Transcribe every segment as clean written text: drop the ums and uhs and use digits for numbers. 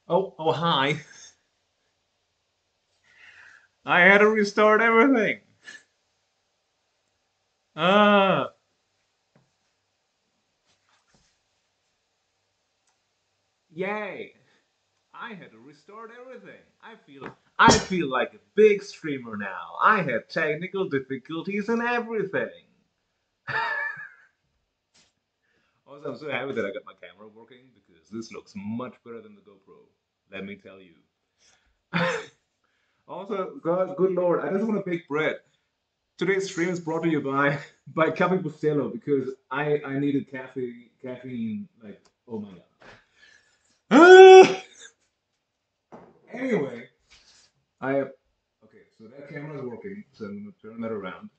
Oh, hi. I had to restart everything. Uh, Yay. I had to restart everything. I feel like a big streamer now. I had technical difficulties and everything. Also, I'm so happy that I got my camera working because this looks much better than the GoPro. Let me tell you. Also, God, good Lord, I just want to bake bread. Today's stream is brought to you by Cafe Bustelo because I needed caffeine like oh my god. Anyway, I okay, so that camera is working, so I'm gonna turn that around.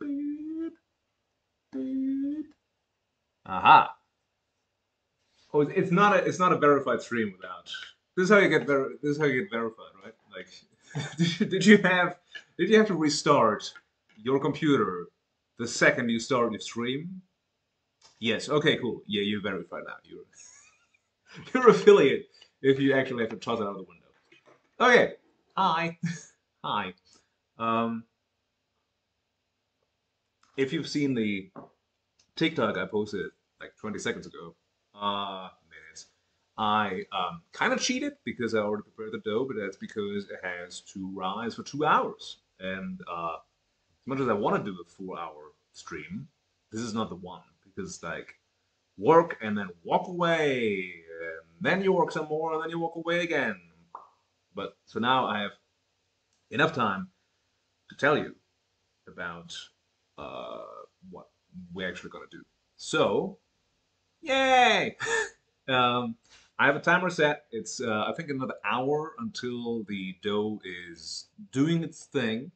Beep, beep. Aha. Oh, it's not a verified stream without. This is how you get this is how you get verified, right? Like, did you have to restart your computer the second you start your stream? Yes. Okay. Cool. Yeah, you're verified now. You're affiliate if you actually have to toss it out the window. Okay. Hi. Hi. Um, if you've seen the TikTok I posted like 20 seconds ago, minutes, I kind of cheated because I already prepared the dough, but that's because it has to rise for 2 hours. And as much as I want to do a 4 hour stream, this is not the one because like work and then walk away, and then you work some more, and then you walk away again. But so now I have enough time to tell you about uh, what we're actually gonna do. So, yay! um, I have a timer set. It's I think another hour until the dough is doing its thing.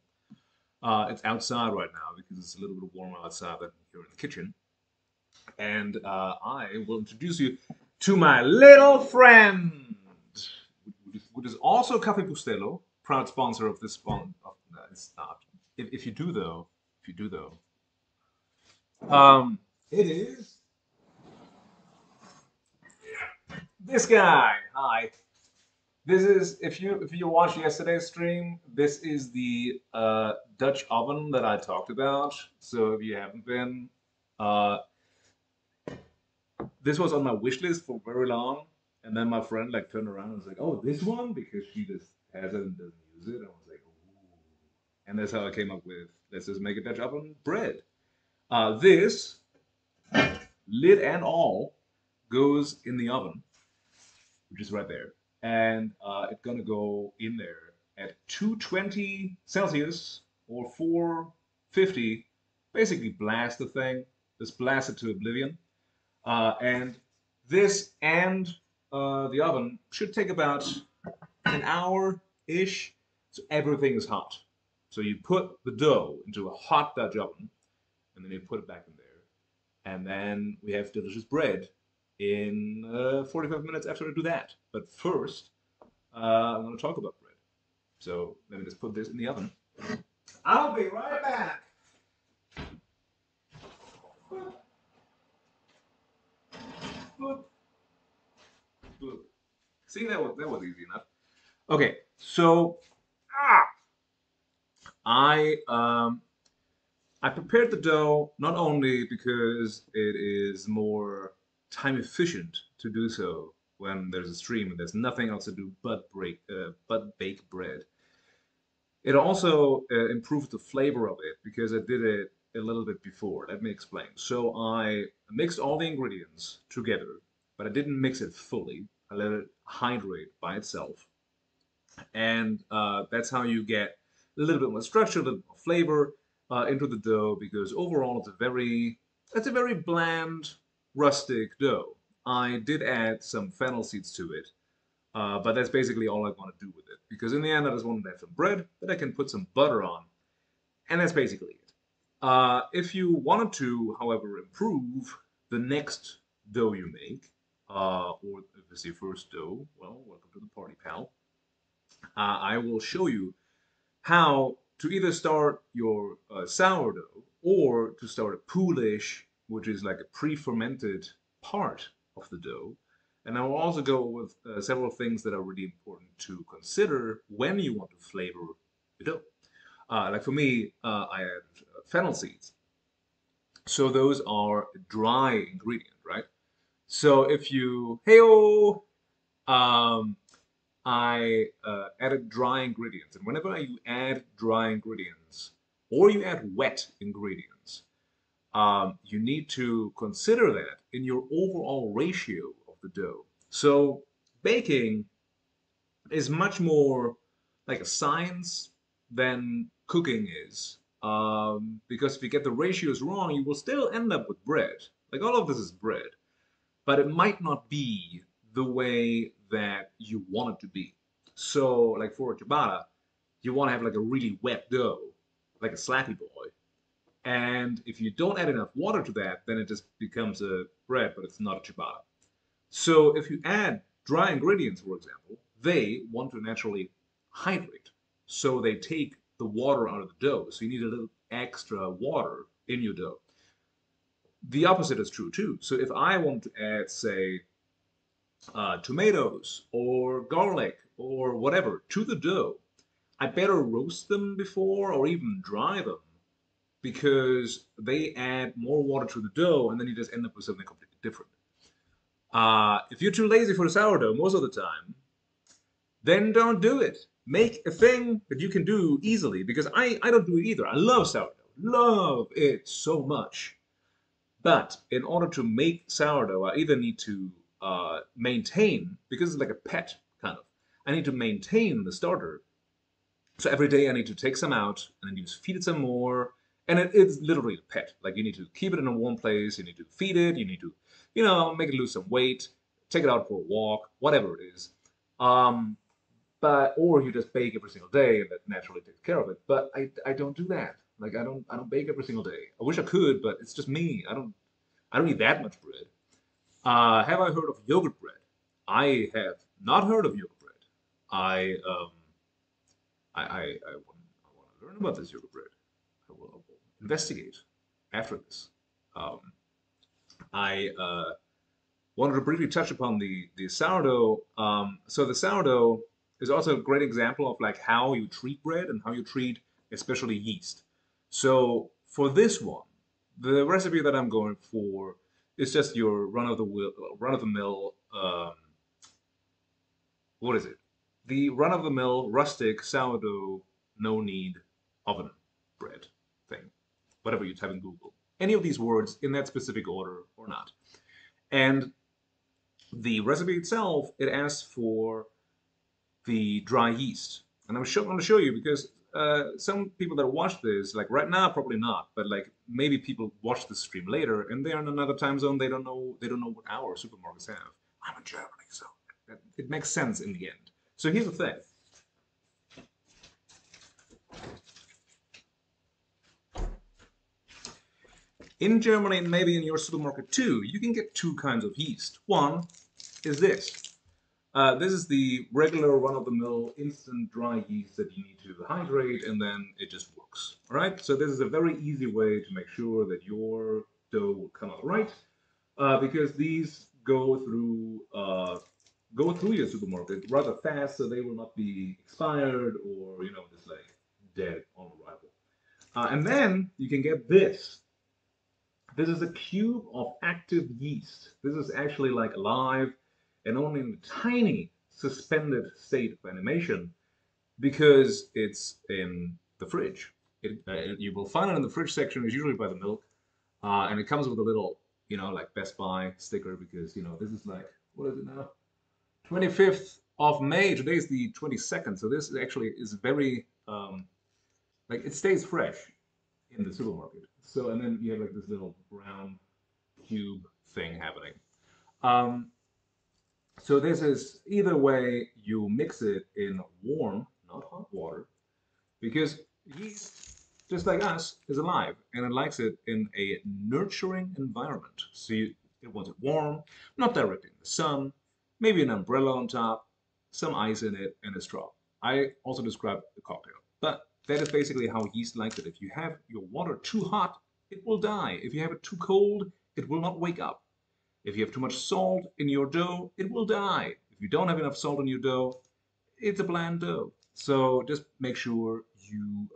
It's outside right now because it's a little bit warmer outside than here in the kitchen. And I will introduce you to my little friend, which is also Cafe Bustelo, proud sponsor of this spawn. No, it's not. If you do though, if you do though, it is this guy. Hi. This is if you watched yesterday's stream. This is the Dutch oven that I talked about. So if you haven't been, uh, this was on my wish list for very long, and then my friend like turned around and was like, "Oh, this one," because she just has it and doesn't use it. And I was like, "Ooh," and that's how I came up with let's just make a Dutch oven bread. This lid and all goes in the oven, which is right there, and it's gonna go in there at 220 Celsius or 450. Basically, blast the thing, just blast it to oblivion. And this and the oven should take about an hour ish. So everything is hot. So you put the dough into a hot Dutch oven, and then you put it back in there, and then we have delicious bread in 45 minutes after I do that. But first, I'm going to talk about bread. So let me just put this in the oven. I'll be right back. See, that was easy enough. Okay, so I I prepared the dough not only because it is more time efficient to do so when there's a stream and there's nothing else to do but bake bread. It also improved the flavor of it because I did it a little bit before. Let me explain. So I mixed all the ingredients together, but I didn't mix it fully. I let it hydrate by itself, and that's how you get a little bit more structure, a little more flavor into the dough. Because overall, it's a very bland, rustic dough. I did add some fennel seeds to it, but that's basically all I want to do with it. Because in the end, I just want to have some bread that I can put some butter on, and that's basically it. If you wanted to, however, improve the next dough you make, or if it's your first dough, well, welcome to the party, pal. I will show you how to either start your sourdough or to start a poolish, which is like a pre-fermented part of the dough. And I will also go with several things that are really important to consider when you want to flavor the dough. Like for me, I add fennel seeds. So those are a dry ingredient, right? So if you, hey-oh, um, I added dry ingredients. And whenever you add dry ingredients or you add wet ingredients, you need to consider that in your overall ratio of the dough. So baking is much more like a science than cooking is. Because if you get the ratios wrong, you will still end up with bread. Like all of this is bread, but it might not be the way that you want it to be. So, like for a ciabatta, you want to have like a really wet dough, like a slappy boy. And if you don't add enough water to that, then it just becomes a bread, but it's not a ciabatta. So if you add dry ingredients, for example, they want to naturally hydrate. So they take the water out of the dough. So you need a little extra water in your dough. The opposite is true too. So if I want to add, say, tomatoes or garlic or whatever to the dough, I better roast them before or even dry them because they add more water to the dough and then you just end up with something completely different. If you're too lazy for the sourdough most of the time, then don't do it. Make a thing that you can do easily because I don't do it either. I love sourdough, love it so much. But in order to make sourdough, I either need to maintain, because it's like a pet kind of, I need to maintain the starter. So every day I need to take some out and then you just feed it some more. And it's literally a pet. Like you need to keep it in a warm place, you need to feed it, you need to, make it lose some weight, take it out for a walk, whatever it is. Um, or you just bake every single day and that naturally takes care of it. But I don't do that. Like I don't bake every single day. I wish I could, but it's just me. I don't eat that much bread. Have I heard of yogurt bread? I have not heard of yogurt bread. I want to learn about this yogurt bread. I will investigate after this. Um, I wanted to briefly touch upon the sourdough. So the sourdough is also a great example of like how you treat bread and how you treat especially yeast. So for this one, the recipe that I'm going for is just your run of the mill. What is it? The run of the mill rustic sourdough, no knead oven bread thing. Whatever you type in Google. Any of these words in that specific order or not. And the recipe itself, it asks for the dry yeast. And I'm going to show you because some people that watch this, like right now, probably not, but like maybe people watch the stream later and they're in another time zone. They don't know what our supermarkets have. I'm in Germany, so it makes sense in the end. So here's the thing. In Germany, and maybe in your supermarket too, you can get two kinds of yeast. One is this. This is the regular run-of-the-mill instant dry yeast that you need to hydrate, and then it just works. All right. So this is a very easy way to make sure that your dough will come out right, because these go through your supermarket rather fast, so they will not be expired or just like dead on arrival. And then you can get this. This is a cube of active yeast. This is actually like alive and only in a tiny suspended state of animation because it's in the fridge. You will find it in the fridge section. It's usually by the milk, and it comes with a little, like Best Buy sticker because this is like what is it now? 25th of May. Today is the 22nd, so this actually is very like it stays fresh in the supermarket. So and then you have like this little brown cube thing happening. Um, so this is either way you mix it in warm, not hot water, because yeast, just like us, is alive and it likes it in a nurturing environment. So it wants it warm, not directly in the sun, maybe an umbrella on top, some ice in it, and a straw. I also described the cocktail, but that is basically how yeast likes it. If you have your water too hot, it will die. If you have it too cold, it will not wake up. If you have too much salt in your dough, it will die. If you don't have enough salt in your dough, it's a bland dough. So just make sure you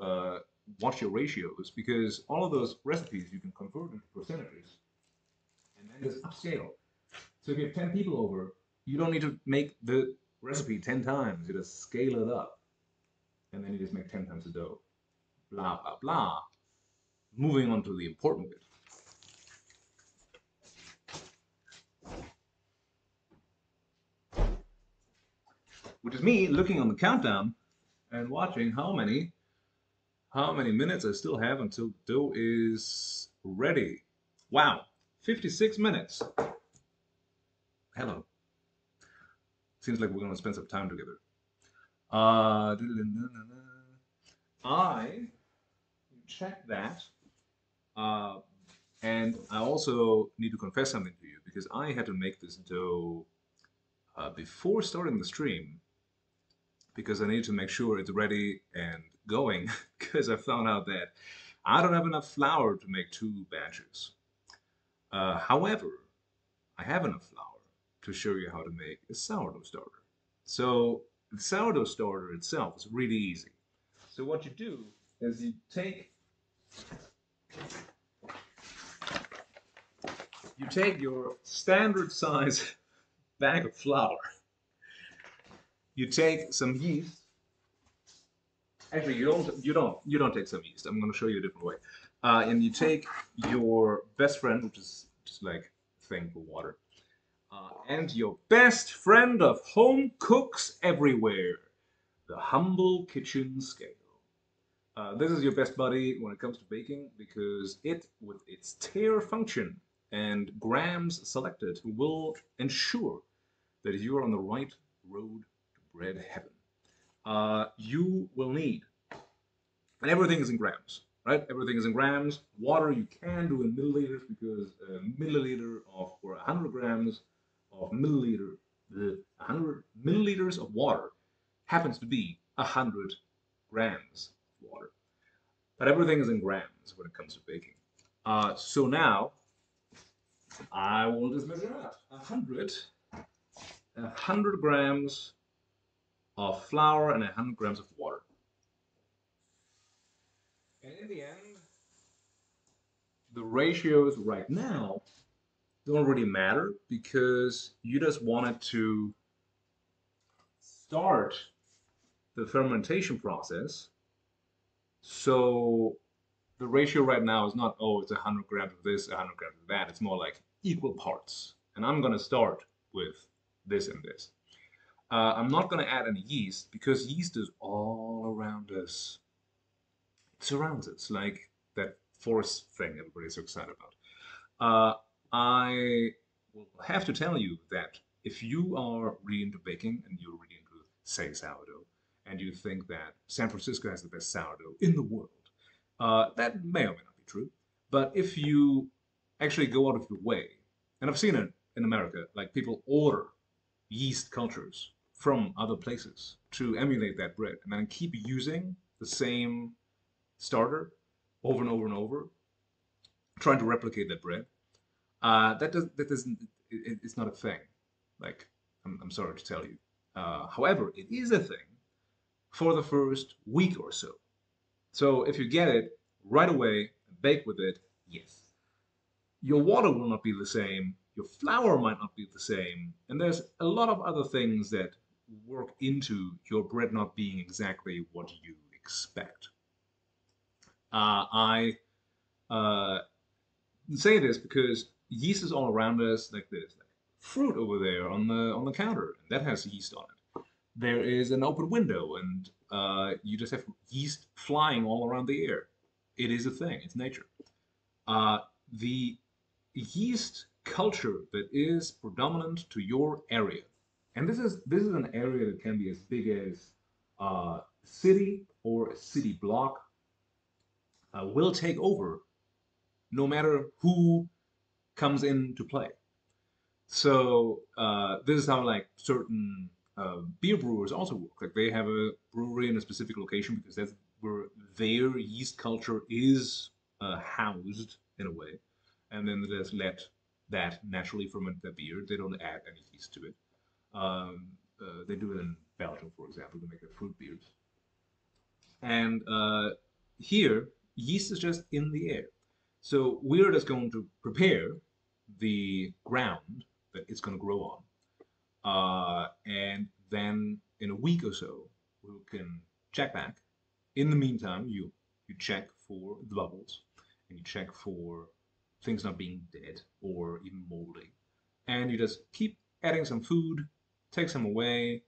watch your ratios because all of those recipes you can convert into percentages and then just upscale. So if you have 10 people over, you don't need to make the recipe 10 times. You just scale it up and then you just make 10 times the dough. Blah, blah, blah. Moving on to the important bit. Which is me looking on the countdown and watching how many minutes I still have until the dough is ready. Wow, 56 minutes. Hello. Seems like we're gonna spend some time together. I checked that, and I also need to confess something to you because I had to make this dough before starting the stream because I need to make sure it's ready and going because I found out that I don't have enough flour to make 2 batches. However, I have enough flour to show you how to make a sourdough starter. So the sourdough starter itself is really easy. So what you do is you take your standard size bag of flour. You take some yeast. Actually, you don't take some yeast. I'm going to show you a different way. And you take your best friend, which is just like a thing for water, and your best friend of home cooks everywhere, the humble kitchen scale. This is your best buddy when it comes to baking because it, with its tare function and grams selected, will ensure that you are on the right road to bread heaven. You will need, and everything is in grams, right? Everything is in grams. Water you can do in milliliters because a milliliter of, or 100 grams of milliliter, the 100 milliliters of water happens to be 100 grams of water. But everything is in grams when it comes to baking. So now I will just measure out 100 grams of flour and 100 grams of water. And in the end, the ratios right now don't really matter because you just wanted to start the fermentation process. So the ratio right now is not, oh, it's 100 grams of this, 100 grams of that. It's more like equal parts. And I'm going to start with this and this. I'm not going to add any yeast because yeast is all around us. It surrounds us like that forest thing everybody's so excited about. I will have to tell you that if you are really into baking and you're really into, say, sourdough, and you think that San Francisco has the best sourdough in the world, that may or may not be true. But if you actually go out of your way, and I've seen it in America, like people order yeast cultures from other places to emulate that bread and then keep using the same starter over and over and over, trying to replicate that bread. That doesn't, it's not a thing. Like, I'm sorry to tell you. However, it is a thing for the first week or so. So if you get it right away and bake with it, yes. Your water will not be the same, your flour might not be the same, and there's a lot of other things that work into your bread not being exactly what you expect. I say this because yeast is all around us, like this, like fruit over there on the counter, and that has yeast on it. There is an open window, and you just have yeast flying all around the air. It is a thing. It's nature. The yeast culture that is predominant to your area, and this is an area that can be as big as a city or a city block, will take over no matter who comes into play. So this is how like certain beer brewers also work. Like they have a brewery in a specific location because that's where their yeast culture is housed in a way, and then they just let that naturally ferment their beer. They don't add any yeast to it. They do it in Belgium, for example, to make their fruit beers. And here, yeast is just in the air. So we're just going to prepare the ground that it's going to grow on. And then in a week or so, we can check back. In the meantime, you check for the bubbles and you check for things not being dead or even moldy. And you just keep adding some food, take some away,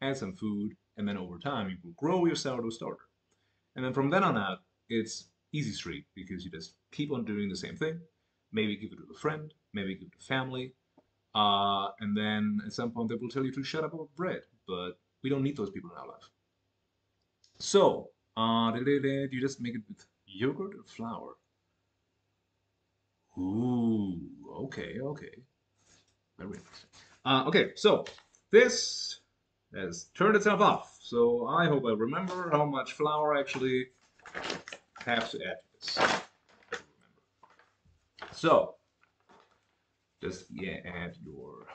add some food, and then over time you will grow your sourdough starter. And then from then on out, it's easy street because you just keep on doing the same thing. Maybe give it to a friend, maybe give it to family, and then at some point they will tell you to shut up about bread. But we don't need those people in our life. So, do you just make it with yogurt or flour? Ooh, okay, okay. Very interesting. Okay, so this has turned itself off. So I hope I remember how much flour I actually have to add to this. So, just add your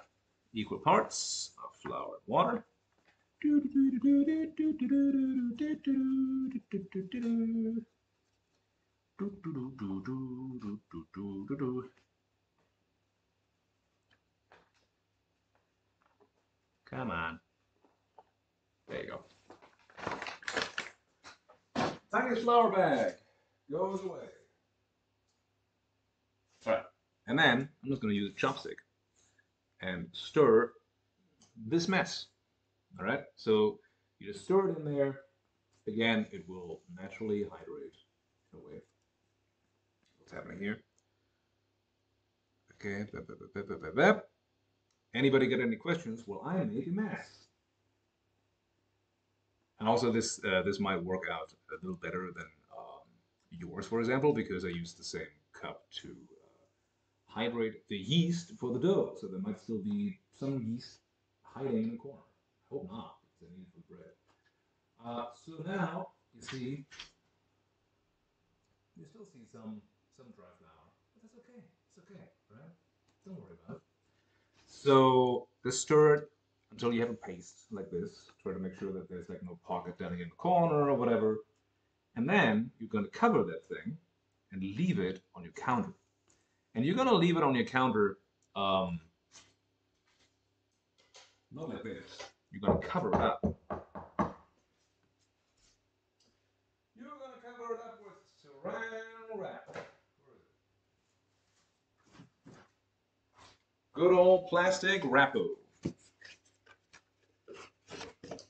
equal parts of flour and water. Come on. There you go. Tiny flour bag goes away. All right. And then I'm just going to use a chopstick and stir this mess. All right. So you just stir it in there. Again, it will naturally hydrate in a way. What's happening here? Okay. Anybody got any questions? Well, I made a mess. And also, this might work out a little better than yours, for example, because I used the same cup to hydrate the yeast for the dough. So there might still be some yeast hiding in the corner. I hope not, because I need it for bread. So now you see, you still see some dry flour, but that's okay. It's okay, right? Don't worry about it. So just stir it until you have a paste like this. Try to make sure that there's like no pocket down here in the corner or whatever. And then you're going to cover that thing and leave it on your counter. And you're going to leave it on your counter not like this. You're going to cover it up. You're going to cover it up with saran wrap. Good old plastic wrappo.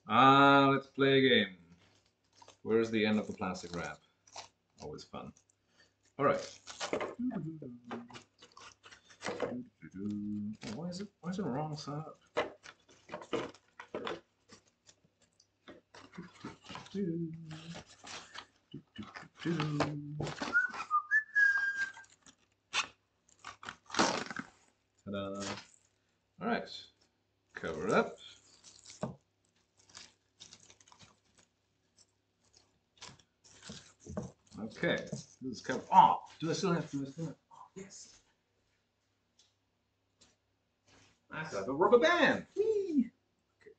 Let's play a game. Where's the end of the plastic wrap? Always fun. All right. Why is it wrong side up? Ta-da. All right. Cover it up. Okay. This is covered. Oh, do I still have to? Oh, yes. I still have a rubber band. Whee! Okay.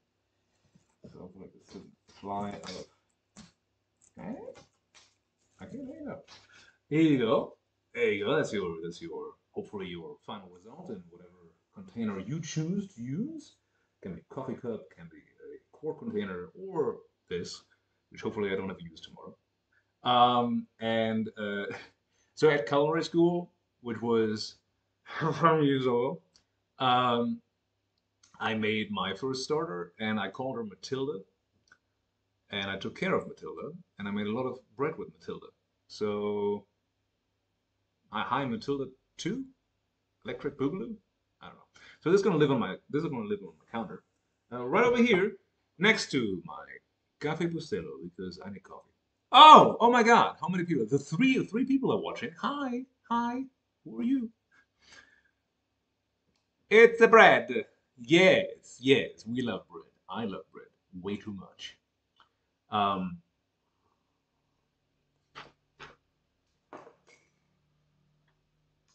So hopefully this doesn't fly out of. Okay. Okay, there you go. Here you go. There you go. That's your hopefully your final result in whatever container you choose to use. Can be a coffee cup, can be a quart container, or this, which hopefully I don't have to use tomorrow. So at culinary school, which was 5 years old, I made my first starter, and I called her Matilda, and I took care of Matilda, and I made a lot of bread with Matilda. So, hi Matilda 2, Electric Boogaloo. I don't know. So this is gonna live on my counter, right over here, next to my Cafe Bustelo because I need coffee. Oh my God! How many people? The three people are watching. Hi, who are you? It's the bread. Yes, we love bread. I love bread way too much. Um,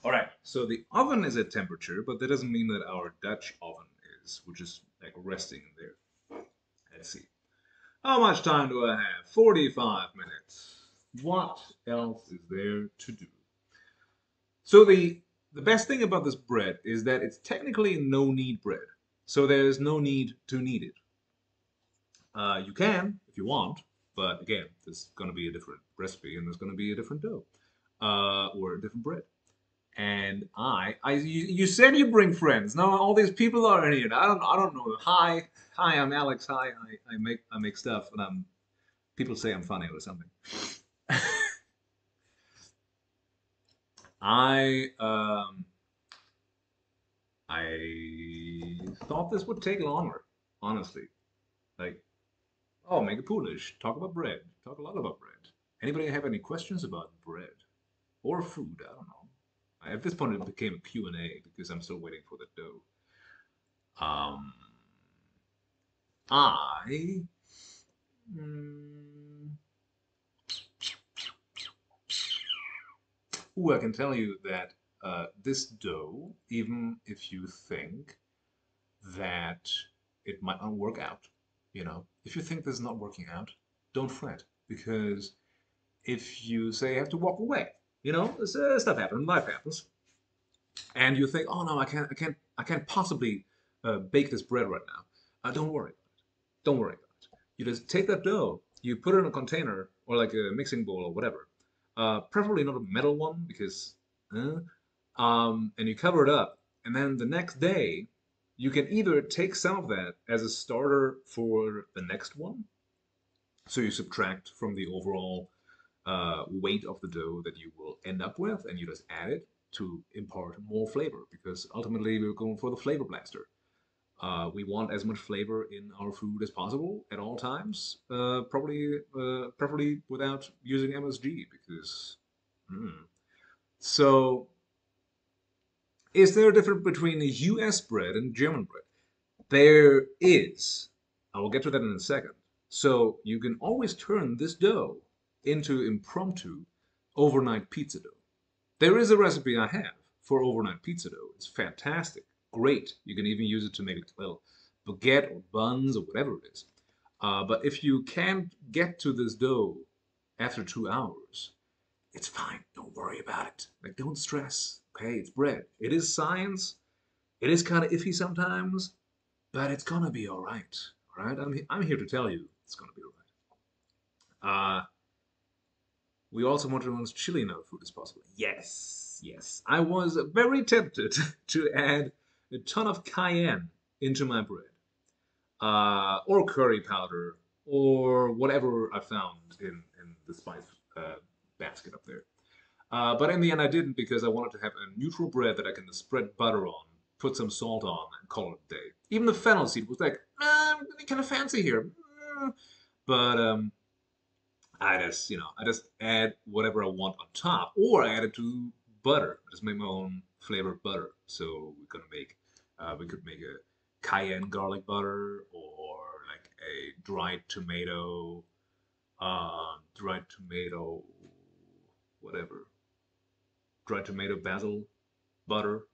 all right. So the oven is at temperature, but that doesn't mean that our Dutch oven is. We're just like resting in there. Let's see. How much time do I have? 45 minutes. What else is there to do? So the best thing about this bread is that it's technically no knead bread. So there's no need to knead it. You can if you want, but again, there's going to be a different recipe and there's going to be a different dough or a different bread. And you said you bring friends. Now all these people are in here. I don't know. Hi, I'm Alex. Hi, I make stuff, and people say I'm funny or something. I I thought this would take longer, honestly. Like, oh, make it poolish. Talk about bread. Talk a lot about bread. Anybody have any questions about bread or food? I don't know. At this point, it became a Q&A because I'm still waiting for the dough. Um, I mm, ooh, I can tell you that this dough, even if you think that it might not work out, if you think this is not working out, don't fret because if you say you have to walk away, stuff happens, life happens, and you think, oh no, I can't possibly bake this bread right now. Don't worry about it. Don't worry about it. You just take that dough, you put it in a container or like a mixing bowl or whatever. Preferably not a metal one because, and you cover it up. And then the next day, you can either take some of that as a starter for the next one. So you subtract from the overall weight of the dough that you will end up with, and you just add it to impart more flavor because ultimately we're going for the flavor blaster. We want as much flavor in our food as possible at all times, preferably without using MSG because. Mm. So, is there a difference between US bread and German bread? There is. I will get to that in a second. So you can always turn this dough into impromptu overnight pizza dough. There is a recipe I have for overnight pizza dough. It's fantastic. Great. You can even use it to make like little baguette or buns or whatever it is. But if you can't get to this dough after 2 hours, it's fine. Don't worry about it. Like, don't stress. Okay, it's bread. It is science. It is kind of iffy sometimes, but it's gonna be all right. All right. I'm here to tell you it's gonna be all right. We also want to know as chili in our food as possible. Yes, yes. I was very tempted to add a ton of cayenne into my bread, or curry powder, or whatever I found in the spice basket up there. But in the end, I didn't because I wanted to have a neutral bread that I can spread butter on, put some salt on, and call it a day. Even the fennel seed was like, really kind of fancy here. But I just add whatever I want on top, or I add it to butter. I just make my own flavored butter. So we could make a cayenne garlic butter, or like a dried tomato, whatever, dried tomato basil butter,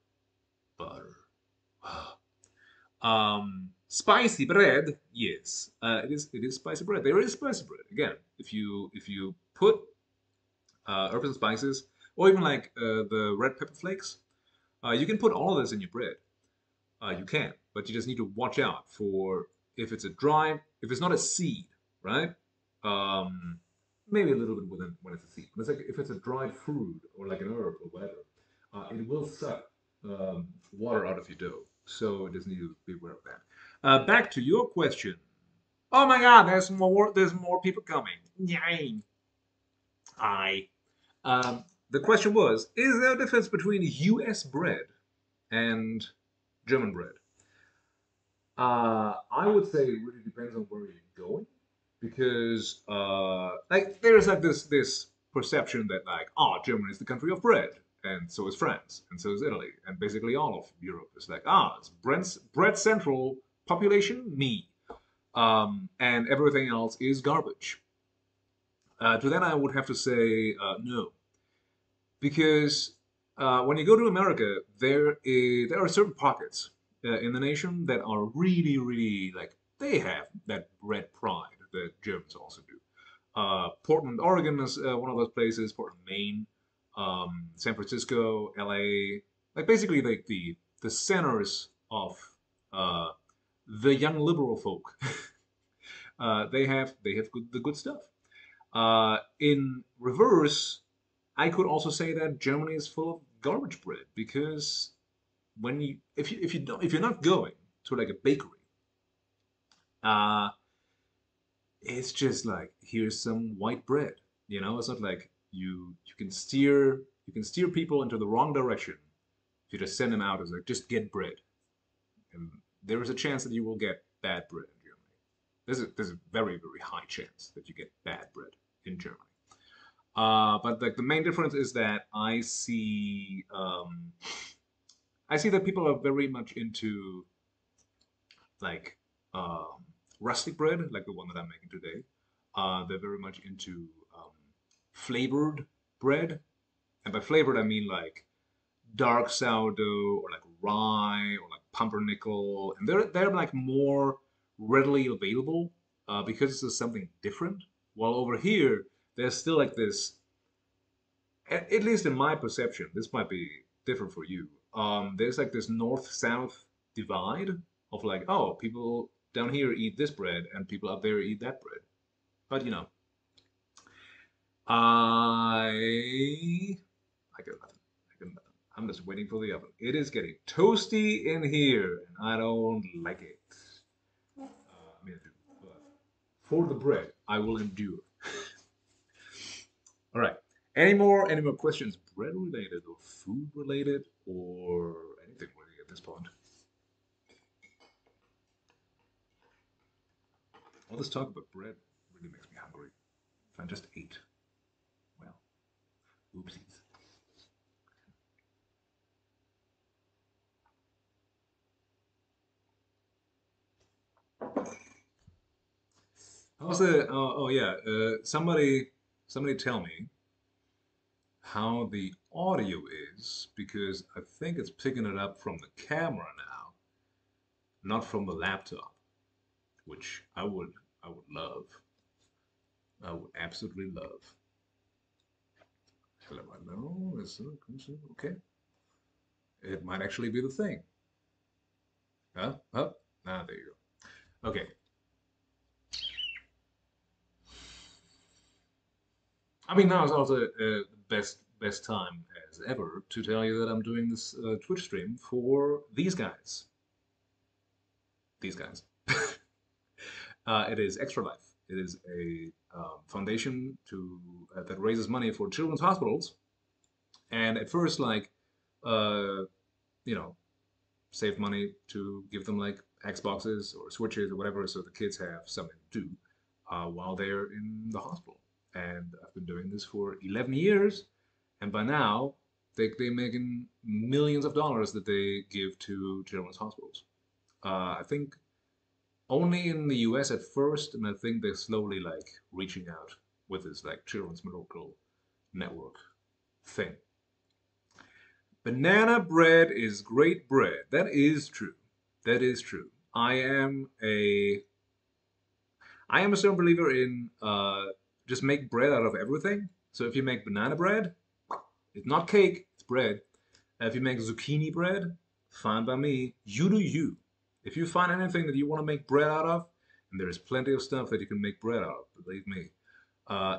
butter. Spicy bread, yes, it is spicy bread. There is spicy bread. Again, if you put herbs and spices, or even like the red pepper flakes, you can put all of this in your bread. You can, but you just need to watch out for if it's not a seed, right? Um, Maybe a little bit when it's a seed. But it's like if it's a dried fruit or like an herb or whatever, it will suck water out of your dough. So you just need to be aware of that. Back to your question. Oh my God, there's more. There's more people coming. Yay! I. The question was: is there a difference between U.S. bread and German bread? I would say it really depends on where you're going, because like there's like this perception that like, oh, Germany is the country of bread, and so is France, and so is Italy, and basically all of Europe is like, it's bread central population, me, and everything else is garbage. To that I would have to say no, because when you go to America, there are certain pockets in the nation that are really, really like they have that bread pride that Germans also do. Portland, Oregon is one of those places. Portland, Maine, San Francisco, LA, like basically like the centers of uh, the young liberal folk. They have the good stuff. In reverse, I could also say that Germany is full of garbage bread because when you if you don't if you're not going to like a bakery, uh, it's just like here's some white bread. You know, it's not like you can steer people into the wrong direction if you just send them out as like just get bread, and there is a chance that you will get bad bread in Germany. There's a very very high chance that you get bad bread in Germany. But like the main difference is that I see that people are very much into like um, rustic bread, like the one that I'm making today. They're very much into flavored bread, and by flavored I mean like dark sourdough or like rye or like pumpernickel, and they're like more readily available because this is something different. While over here, there's still like this, at least in my perception, this might be different for you. There's like this north-south divide of like, oh, people down here eat this bread and people up there eat that bread. But I I got nothing. I got nothing. I'm just waiting for the oven. It is getting toasty in here, and I don't like it. I mean, but for the bread, I will endure. All right. Any more questions, bread related or food related or anything really at this point? All this talk about bread really makes me hungry. If I just ate, well, oopsies. How's the? Oh yeah. Somebody tell me how the audio is because I think it's picking it up from the camera now, not from the laptop, which I would love. I would absolutely love. Hello, hello. Okay. It might actually be the thing. Huh? Huh? Ah, there you go. Okay. I mean, now is also the best time as ever to tell you that I'm doing this Twitch stream for these guys. These guys. It is Extra Life. It is a foundation that raises money for children's hospitals. And at first, like, uh, you know, save money to give them like Xboxes or Switches or whatever, so the kids have something to do while they're in the hospital. And I've been doing this for 11 years, and by now they're making millions of dollars that they give to children's hospitals. I think only in the US at first, and I think they're slowly like reaching out with this like children's miracle network thing. Banana bread is great bread. That is true. That is true. I am a strong believer in just make bread out of everything. So if you make banana bread, it's not cake, it's bread. If you make zucchini bread, fine by me. You do you. If you find anything that you want to make bread out of, and there's plenty of stuff that you can make bread out of, believe me,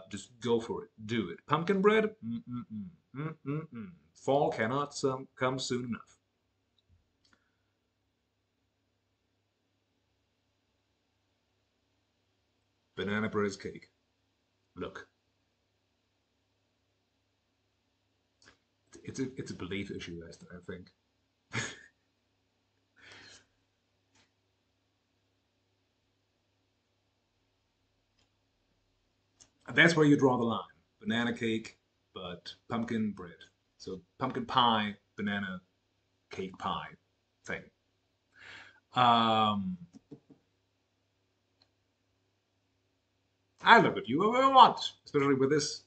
just go for it. Do it. Pumpkin bread? Mm-mm-mm. Mm-mm-mm. Fall cannot come soon enough. Banana bread is cake. Look, it's a belief issue, I think. That's where you draw the line. Banana cake, but pumpkin bread. So pumpkin pie, banana cake pie thing. Um, I look at you a lot, especially with this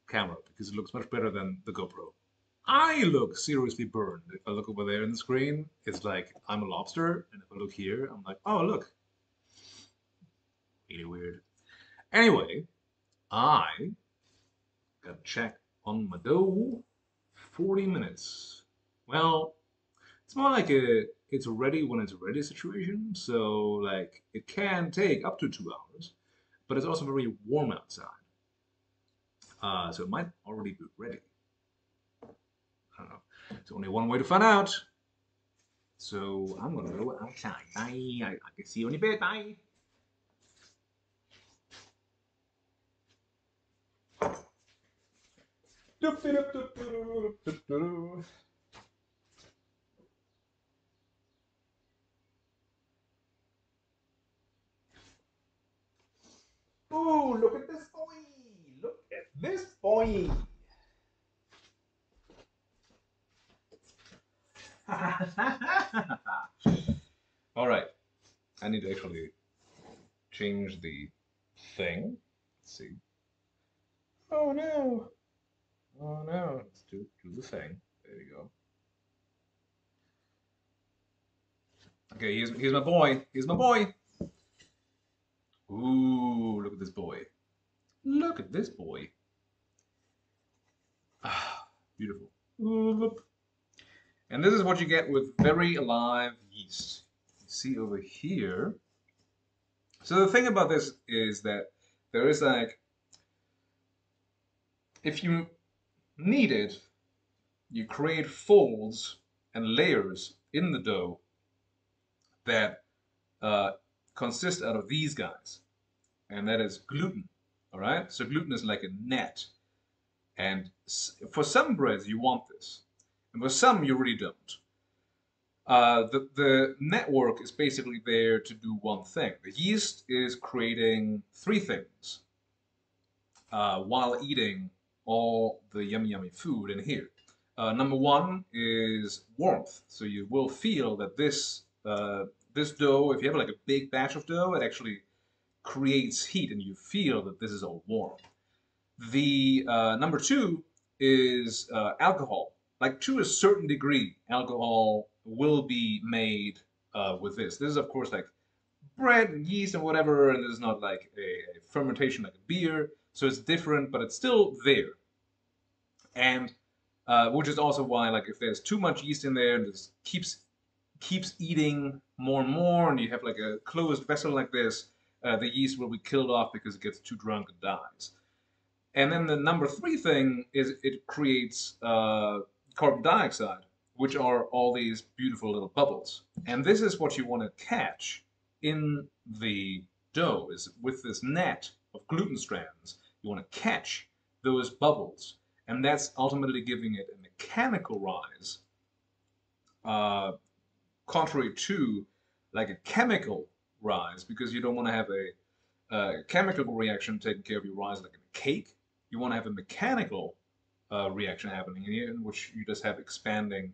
camera because it looks much better than the GoPro. I look seriously burned. If I look over there in the screen, it's like I'm a lobster, and if I look here, I'm like, oh look, really weird. Anyway, I got to check on my dough. 40 minutes. Well, it's more like a it's ready when it's ready situation. So like it can take up to 2 hours, but it's also very warm outside. So it might already be ready. I don't know. There's only one way to find out. So I'm gonna go outside. Bye. I can see you in a bit. Bye. Ooh, look at this boy! Look at this boy! All right, I need to actually change the thing. Let's see. Oh no! Oh no! Let's do the thing. There you go. Okay, here's my boy. Here's my boy. Ooh, look at this boy. Look at this boy. Ah, beautiful. Ooh, and this is what you get with very alive yeast. You see over here. So the thing about this is that there is like, if you need it, you create folds and layers in the dough that uh, consist out of these guys, and that is gluten. All right, so gluten is like a net, and for some breads you want this, and for some you really don't. The network is basically there to do one thing. The yeast is creating three things while eating all the yummy, yummy food in here. Number one is warmth. So you will feel that this dough, if you have like a big batch of dough, it actually creates heat, and you feel that this is all warm. The number two is alcohol. Like to a certain degree, alcohol will be made with this. This is of course like bread and yeast and whatever, and this is not like a fermentation like a beer, so it's different, but it's still there. And which is also why, like, if there's too much yeast in there, and this keeps eating more and more, and you have like a closed vessel like this, the yeast will be killed off because it gets too drunk and dies. And then the number three thing is it creates carbon dioxide, which are all these beautiful little bubbles. And this is what you want to catch in the dough, is with this net of gluten strands, you want to catch those bubbles. And that's ultimately giving it a mechanical rise, uh, contrary to like a chemical rise, because you don't want to have a chemical reaction taking care of your rise like in a cake. You want to have a mechanical reaction happening here, in which you just have expanding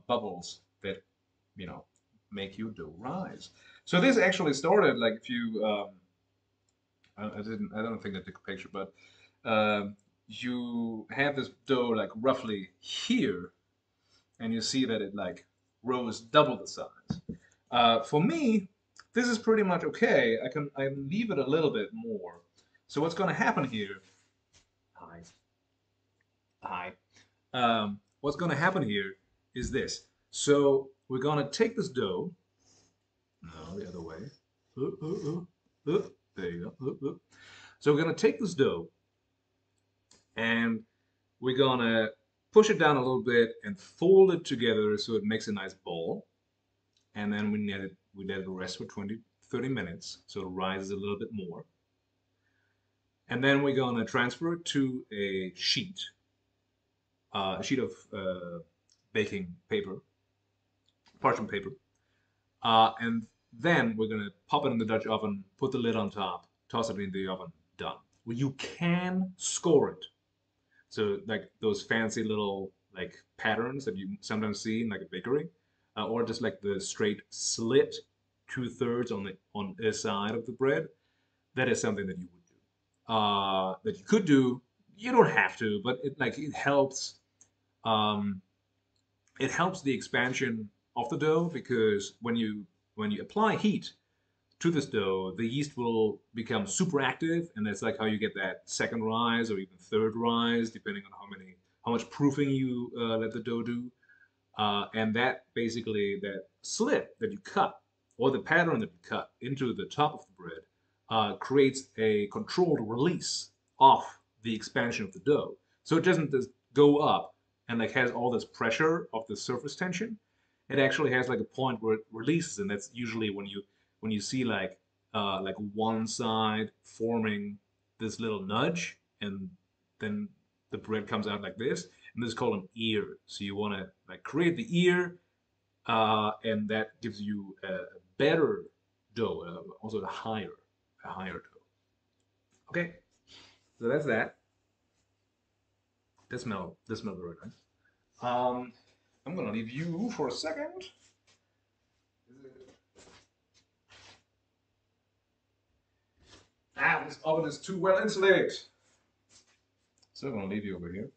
bubbles that, you know, make your dough rise. So this actually started like if you, I don't think I took a picture, but you have this dough like roughly here, and you see that it like rose double the size. For me, this is pretty much okay. I leave it a little bit more. So what's going to happen here? Hi, hi. What's going to happen here is this. So we're going to take this dough. No, the other way. There you go. So we're going to take this dough, and we're going to push it down a little bit and fold it together so it makes a nice ball. And then we let it rest for 20, 30 minutes so it rises a little bit more. And then we're going to transfer it to a sheet of baking paper, parchment paper. And then we're going to pop it in the Dutch oven, put the lid on top, toss it in the oven, done. Well, you can score it. So like those fancy little like patterns that you sometimes see in like a bakery, or just like the straight slit 2/3 on the side of the bread. That is something that you would do. That you could do. You don't have to, but it helps Um, it helps the expansion of the dough because when you apply heat to this dough, the yeast will become super active, and that's like how you get that second rise or even third rise, depending on how much proofing you let the dough do. And that basically that slit that you cut or the pattern that you cut into the top of the bread creates a controlled release of the expansion of the dough. So it doesn't just go up and like has all this pressure of the surface tension. It actually has like a point where it releases, and that's usually when you see like one side forming this little nudge, and then the bread comes out like this, and this is called an ear. So you want to like create the ear, and that gives you a better dough, also a higher dough. Okay, so that's that. That smells very nice. I'm gonna leave you for a second. This oven is too well insulated. So I'm gonna leave you over here.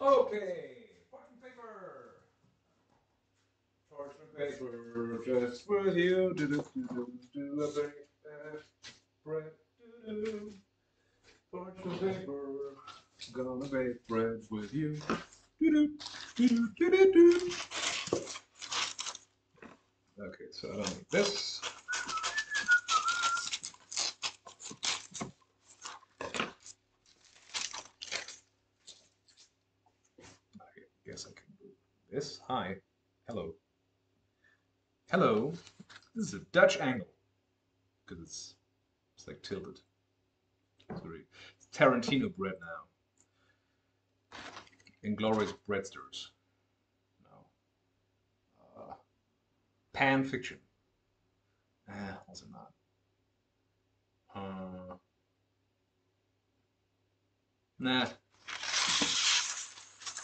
Okay, parchment paper. Parchment paper, just with you. Do do do do do a bake that bread. Do do. Parchment paper, gonna bake bread with you. Do do do do do do do. Okay, so I don't need this. I guess I can move this. Hi. Hello. Hello. This is a Dutch angle because it's like tilted. It's Tarantino bread now. Inglorious breadsters. No. Pan fiction. Also not. Nah.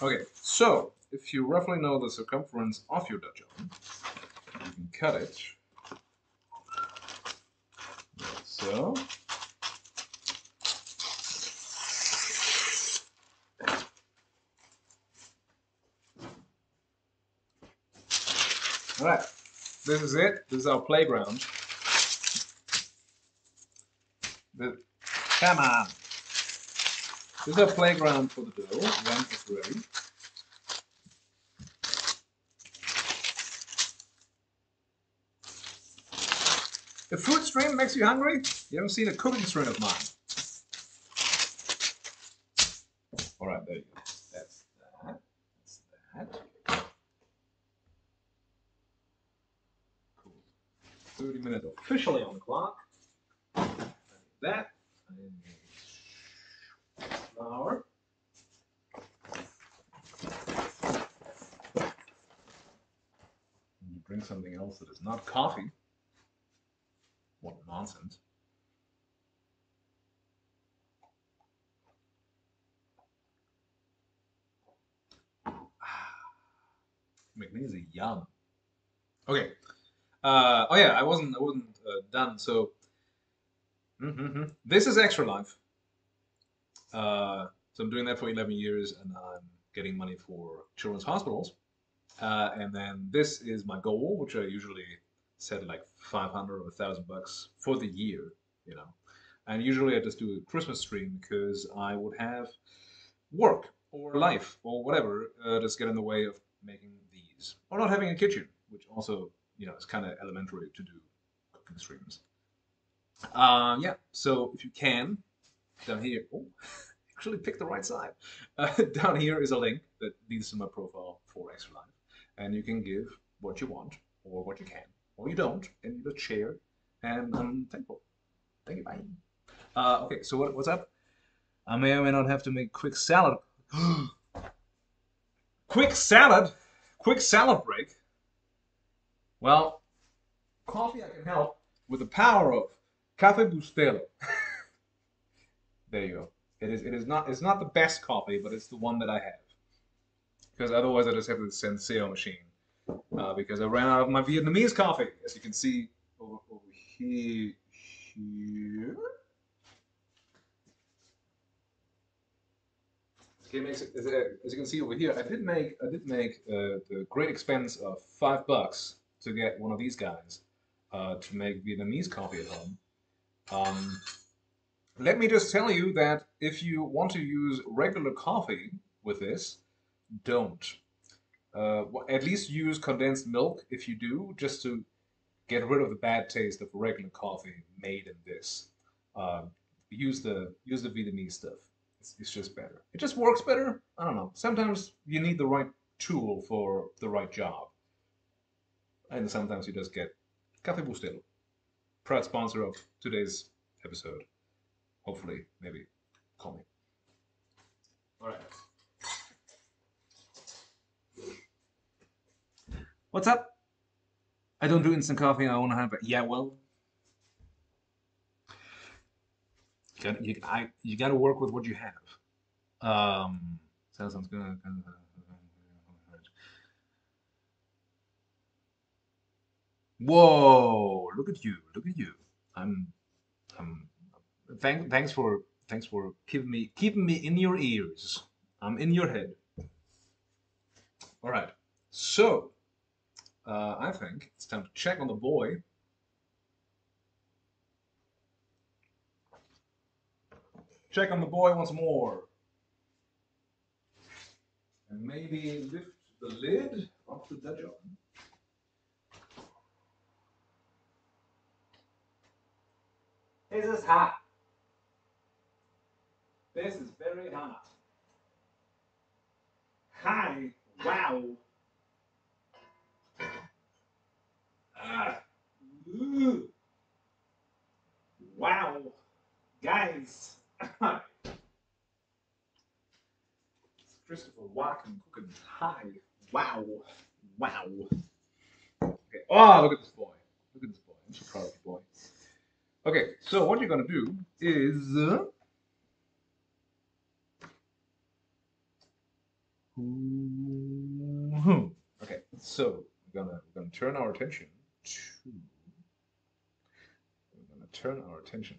Okay, so if you roughly know the circumference of your Dutch oven, you can cut it. Like so. All right, this is it. This is our playground. Come on. This is our playground for the dough when it's ready. The food stream makes you hungry? You haven't seen a cooking stream of mine. All right, there you go. That's that. That's that. Cool. 30 minutes officially on the clock. I need that. I need flour. You drink something else that is not coffee. What nonsense. Magnesium, yum. Okay. Oh yeah, I wasn't done. So this is Extra Life. So I'm doing that for 11 years, and I'm getting money for children's hospitals. And then this is my goal, which I usually set like 500 or $1,000 for the year, you know. And usually I just do a Christmas stream because I would have work or life or whatever just get in the way of making these, or not having a kitchen, which also, you know, is kind of elementary to do cooking streams. Yeah, so if you can, down here, oh, actually pick the right side. Down here is a link that leads to my profile for Extra Life, and you can give what you want or what you can, or you don't, and you just share. And I'm thankful. Thank you. Bye. Okay, so what's up? I may or may not have to make quick salad. Quick salad? Quick salad break? Well, coffee I can help with the power of Cafe Bustelo. There you go. It's not the best coffee, but it's the one that I have. Because otherwise I just have the Senseo machine. Because I ran out of my Vietnamese coffee, as you can see over here. As you can see over here, I did make the great expense of $5 to get one of these guys to make Vietnamese coffee at home. Um, Let me just tell you that if you want to use regular coffee with this, don't. At least use condensed milk if you do, just to get rid of the bad taste of regular coffee made in this. Uh, use the Vietnamese stuff. It's just better. It just works better. I don't know. Sometimes you need the right tool for the right job, and sometimes you just get Café Bustelo, proud sponsor of today's episode. Hopefully, maybe call me. All right. What's up? I don't do instant coffee. I want to have it. Yeah, well, you got to work with what you have. Sounds good. Whoa! Look at you! Look at you! I'm I'm thanks for keeping me in your ears. I'm in your head. All right. So I think it's time to check on the boy. Check on the boy once more. And maybe lift the lid off the Dutch oven. This is hot. This is very hot. Hi. Wow. Ah. Ooh. Wow. Guys. Christopher Walken cooking. Hi. Wow. Wow. Okay. Oh, look at this boy. Look at this boy. I'm so proud of the boy. Okay, so what you're gonna do is okay, so we're gonna turn our attention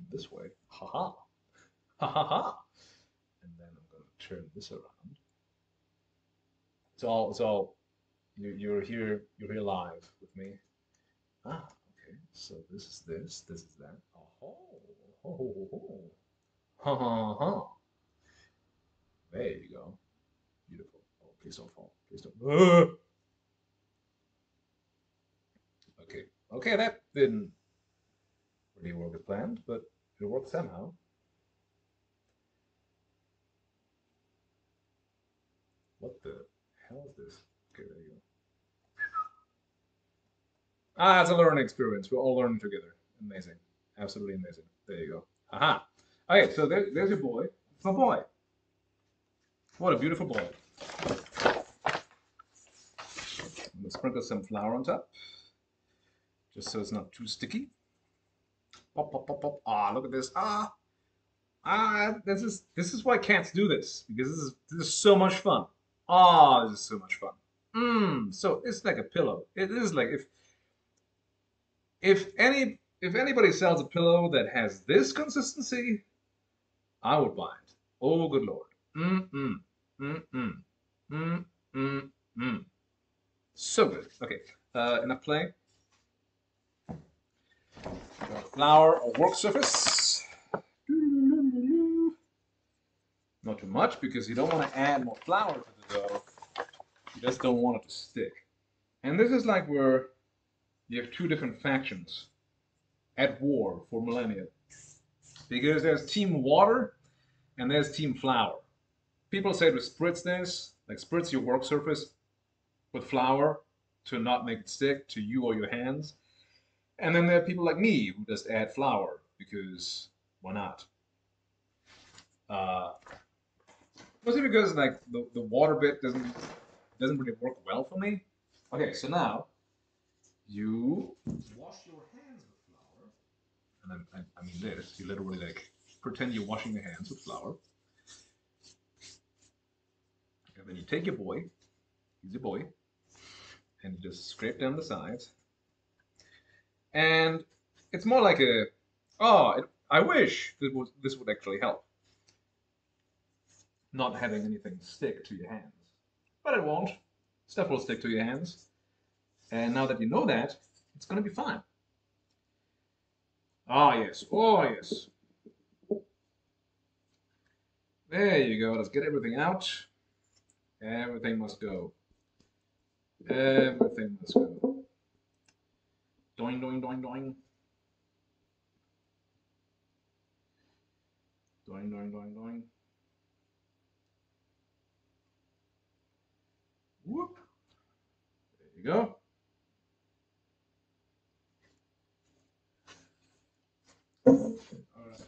this way. Ha ha. Ha ha ha. And then I'm gonna turn this around. It's all you're here live with me. Ah, okay. So this is that. Oh, ho, ho. Ha ha ha. There you go. Beautiful. Oh, please don't fall. Please don't. Okay. Okay, that didn't really work as planned, but it worked somehow. What the hell is this? Okay, there you go. Ah, it's a learning experience. We're all learning together. Amazing. Absolutely amazing. There you go. Aha. Okay, so there's your boy. It's my boy. What a beautiful boy. I'm gonna sprinkle some flour on top, just so it's not too sticky. Pop, pop, pop, pop. Ah, look at this. This is why cats do this, because this is so much fun. Ah, this is so much fun. So it's like a pillow. It is like if anybody sells a pillow that has this consistency, I would buy it. Oh, good lord. Mm-mm. Mm-mm. Mm-mm. So good. Okay. Enough playing. Flour or work surface. Not too much because you don't want to add more flour to the dough. You just don't want it to stick. And this is like where you have two different factions at war for millennia. Because there's Team Water and there's Team Flour. People say to spritz this, like spritz your work surface with flour to not make it stick to you or your hands. And then there are people like me who just add flour because why not? Mostly because like the water bit doesn't really work well for me. Okay, so now you wash your hands with flour, and I mean this. You literally like pretend you're washing your hands with flour, and then you take your boy, he's your boy, and you just scrape down the sides, and it's more like a I wish this would actually help. not having anything stick to your hands. But it won't. Stuff will stick to your hands. And now that you know that, it's going to be fine. Ah, yes. Oh, yes. There you go. Let's get everything out. Everything must go. Everything must go. Doing, doing, doing, doing. Doing, doing, doing, doing. Whoop. There you go. All right.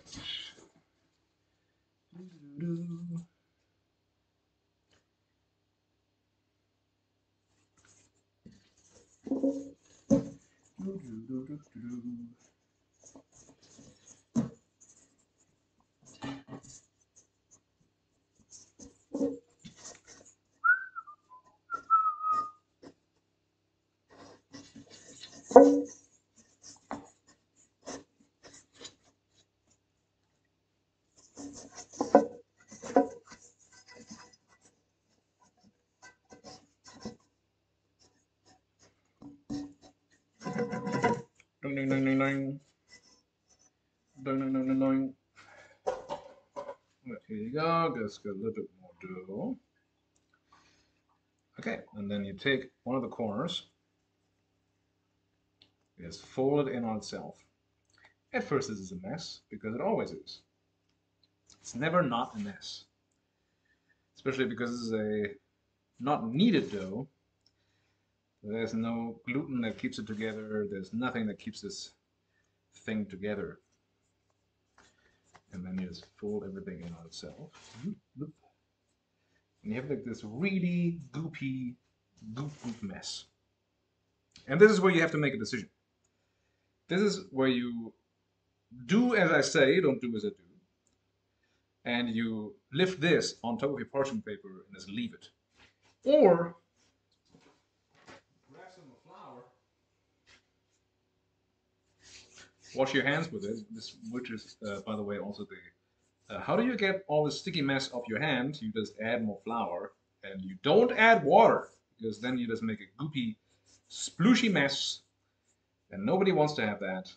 Ding, ding, ding, ding, ding. Ding, ding, ding, ding, ding. Here you go. Just get a little bit more dough. Okay, and then you take one of the corners, just fold it in on itself. At first this is a mess, because it always is. It's never not a mess. Especially because this is a not kneaded dough. There's no gluten that keeps it together. There's nothing that keeps this thing together. And then you just fold everything in on itself. And you have like this really goopy, goop mess. And this is where you have to make a decision. This is where you do as I say, don't do as I do. And you lift this on top of your parchment paper and just leave it. Or grab some flour, wash your hands with it, which is, by the way, also the how do you get all the sticky mess off your hand? You just add more flour, and you don't add water, because then you just make a goopy, splooshy mess, and nobody wants to have that.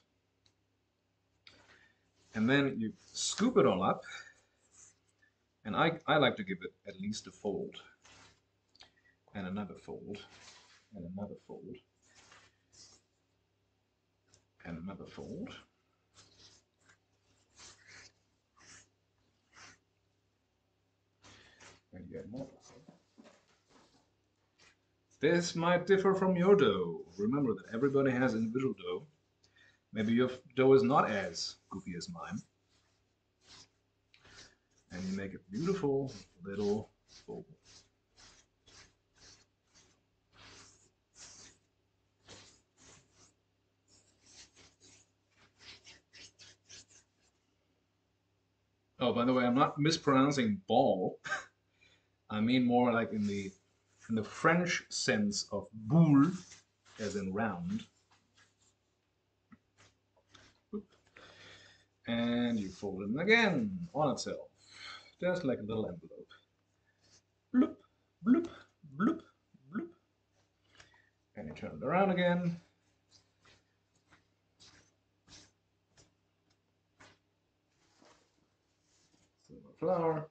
And then you scoop it all up, and I like to give it at least a fold, and another fold, and another fold, and another fold. And you get more. This might differ from your dough. Remember that everybody has individual dough. Maybe your dough is not as goopy as mine. And you make a beautiful little bowl. Oh, by the way, I'm not mispronouncing ball. I mean more like in the French sense of boule, as in round. And you fold it again on itself, just like a little envelope. Bloop, bloop, bloop, bloop. And you turn it around again. Some flour.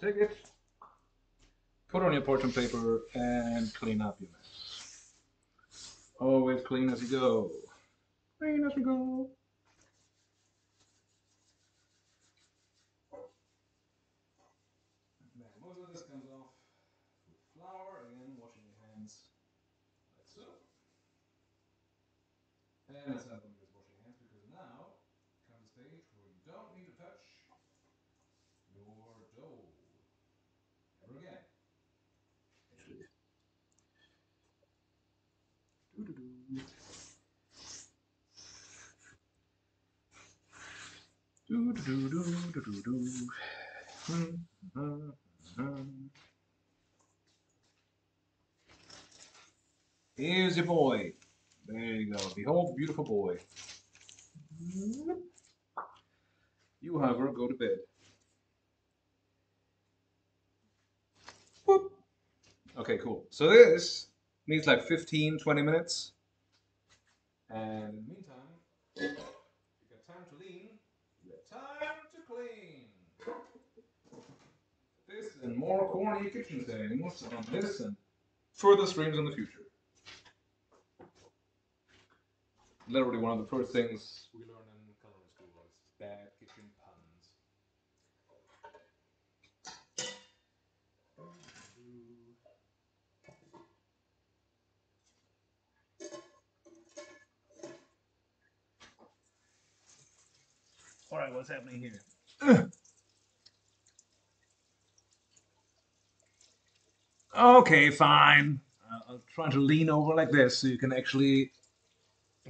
Take it, put it on your parchment paper, and clean up your mess. Always clean as you go. Clean as you go. Now, most of this comes off with flour, again, washing your hands like so. And it's not going to just wash your hands, because now comes the stage where you don't need to touch your dough ever again. Actually. Doo-doo-doo. Doo-doo-doo-doo-doo-doo. Here's your boy. There you go. Behold the beautiful boy. You, however, go to bed. Whoop. Okay, cool. So this needs like 15, 20 minutes. And in the meantime, you got time to lean, you got time to clean. This and more corny kitchen things on this and further streams in the future. Literally one of the first things we learn in culinary school is bad kitchen puns. All right, what's happening here? Okay, fine. I'll try to lean over like this so you can actually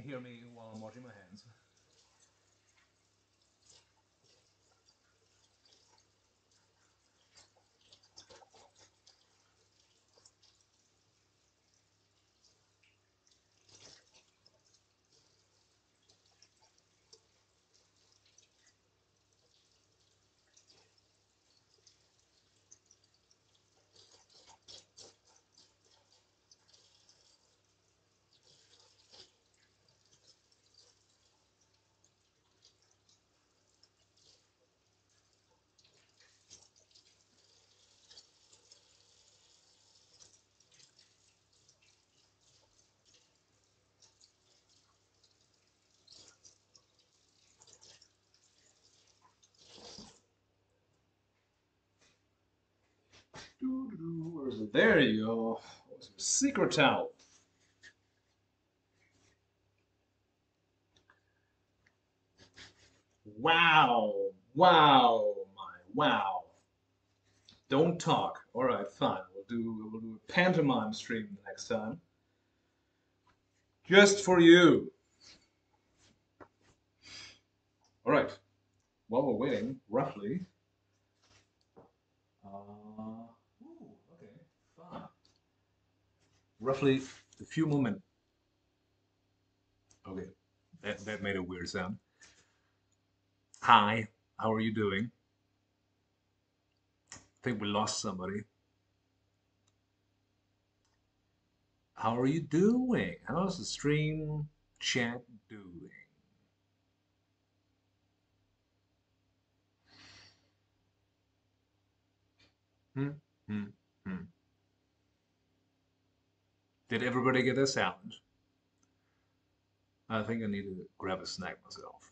hear me while I'm washing my hands. Where is it? There you go. Secret towel. Wow. Wow. Wow. Don't talk. All right, fine. We'll do a pantomime stream next time. Just for you. All right. While we're waiting, roughly. Okay, fine. Roughly a few more minutes. Okay, that made a weird sound. Hi, how are you doing? I think we lost somebody. How are you doing? How's the stream chat doing? Hmm, hmm, hmm. Did everybody get their salad? I think I need to grab a snack myself.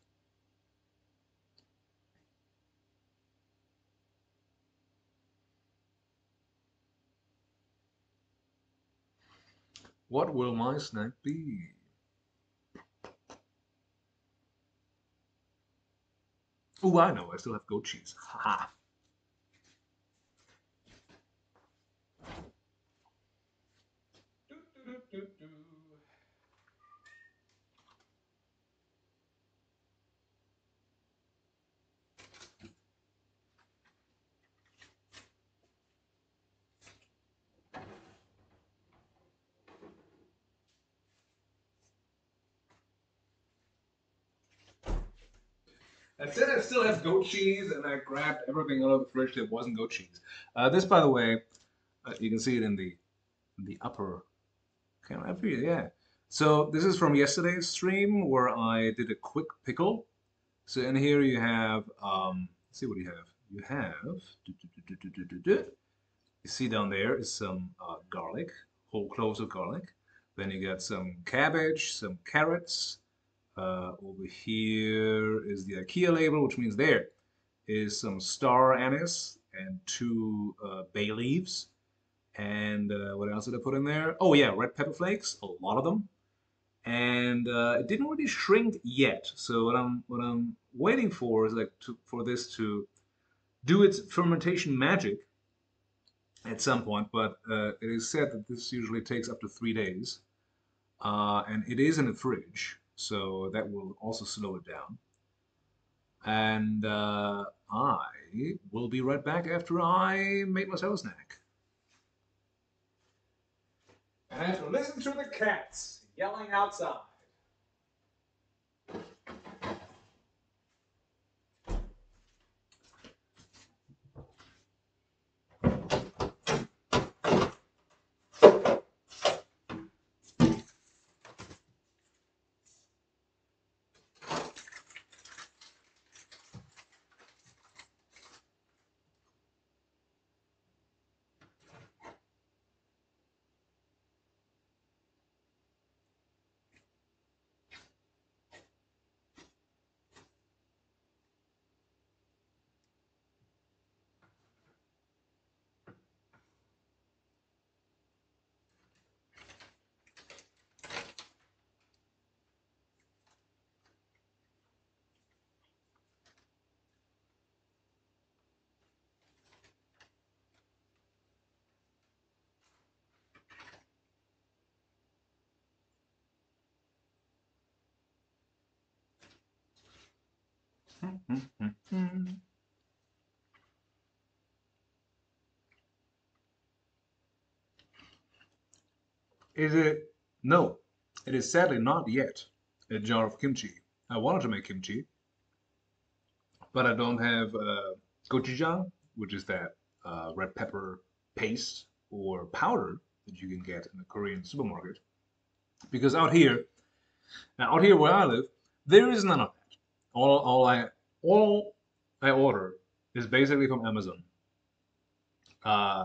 What will my snack be? Oh, I know. I still have goat cheese. Ha ha. I said I still have goat cheese, and I grabbed everything out of the fridge that wasn't goat cheese. This, by the way, you can see it in the upper camera. Yeah. So this is from yesterday's stream where I did a quick pickle. So in here you have, let's see what you have. You have, you see down there is some garlic, whole cloves of garlic. Then you got some cabbage, some carrots. Over here is the IKEA label, which means there is some star anise and two bay leaves. And what else did I put in there? Oh yeah, red pepper flakes, a lot of them. And it didn't really shrink yet. So what I'm waiting for is like for this to do its fermentation magic at some point. But it is said that this usually takes up to 3 days, and it is in the fridge, so that will also slow it down. And I will be right back after I make myself a snack. And I have to listen to the cats yelling outside. Is it? No, it is sadly not yet a jar of kimchi. I wanted to make kimchi, but I don't have gochujang, which is that red pepper paste or powder that you can get in a Korean supermarket. Because out here where I live, there is none of that. All I order is basically from Amazon. Uh,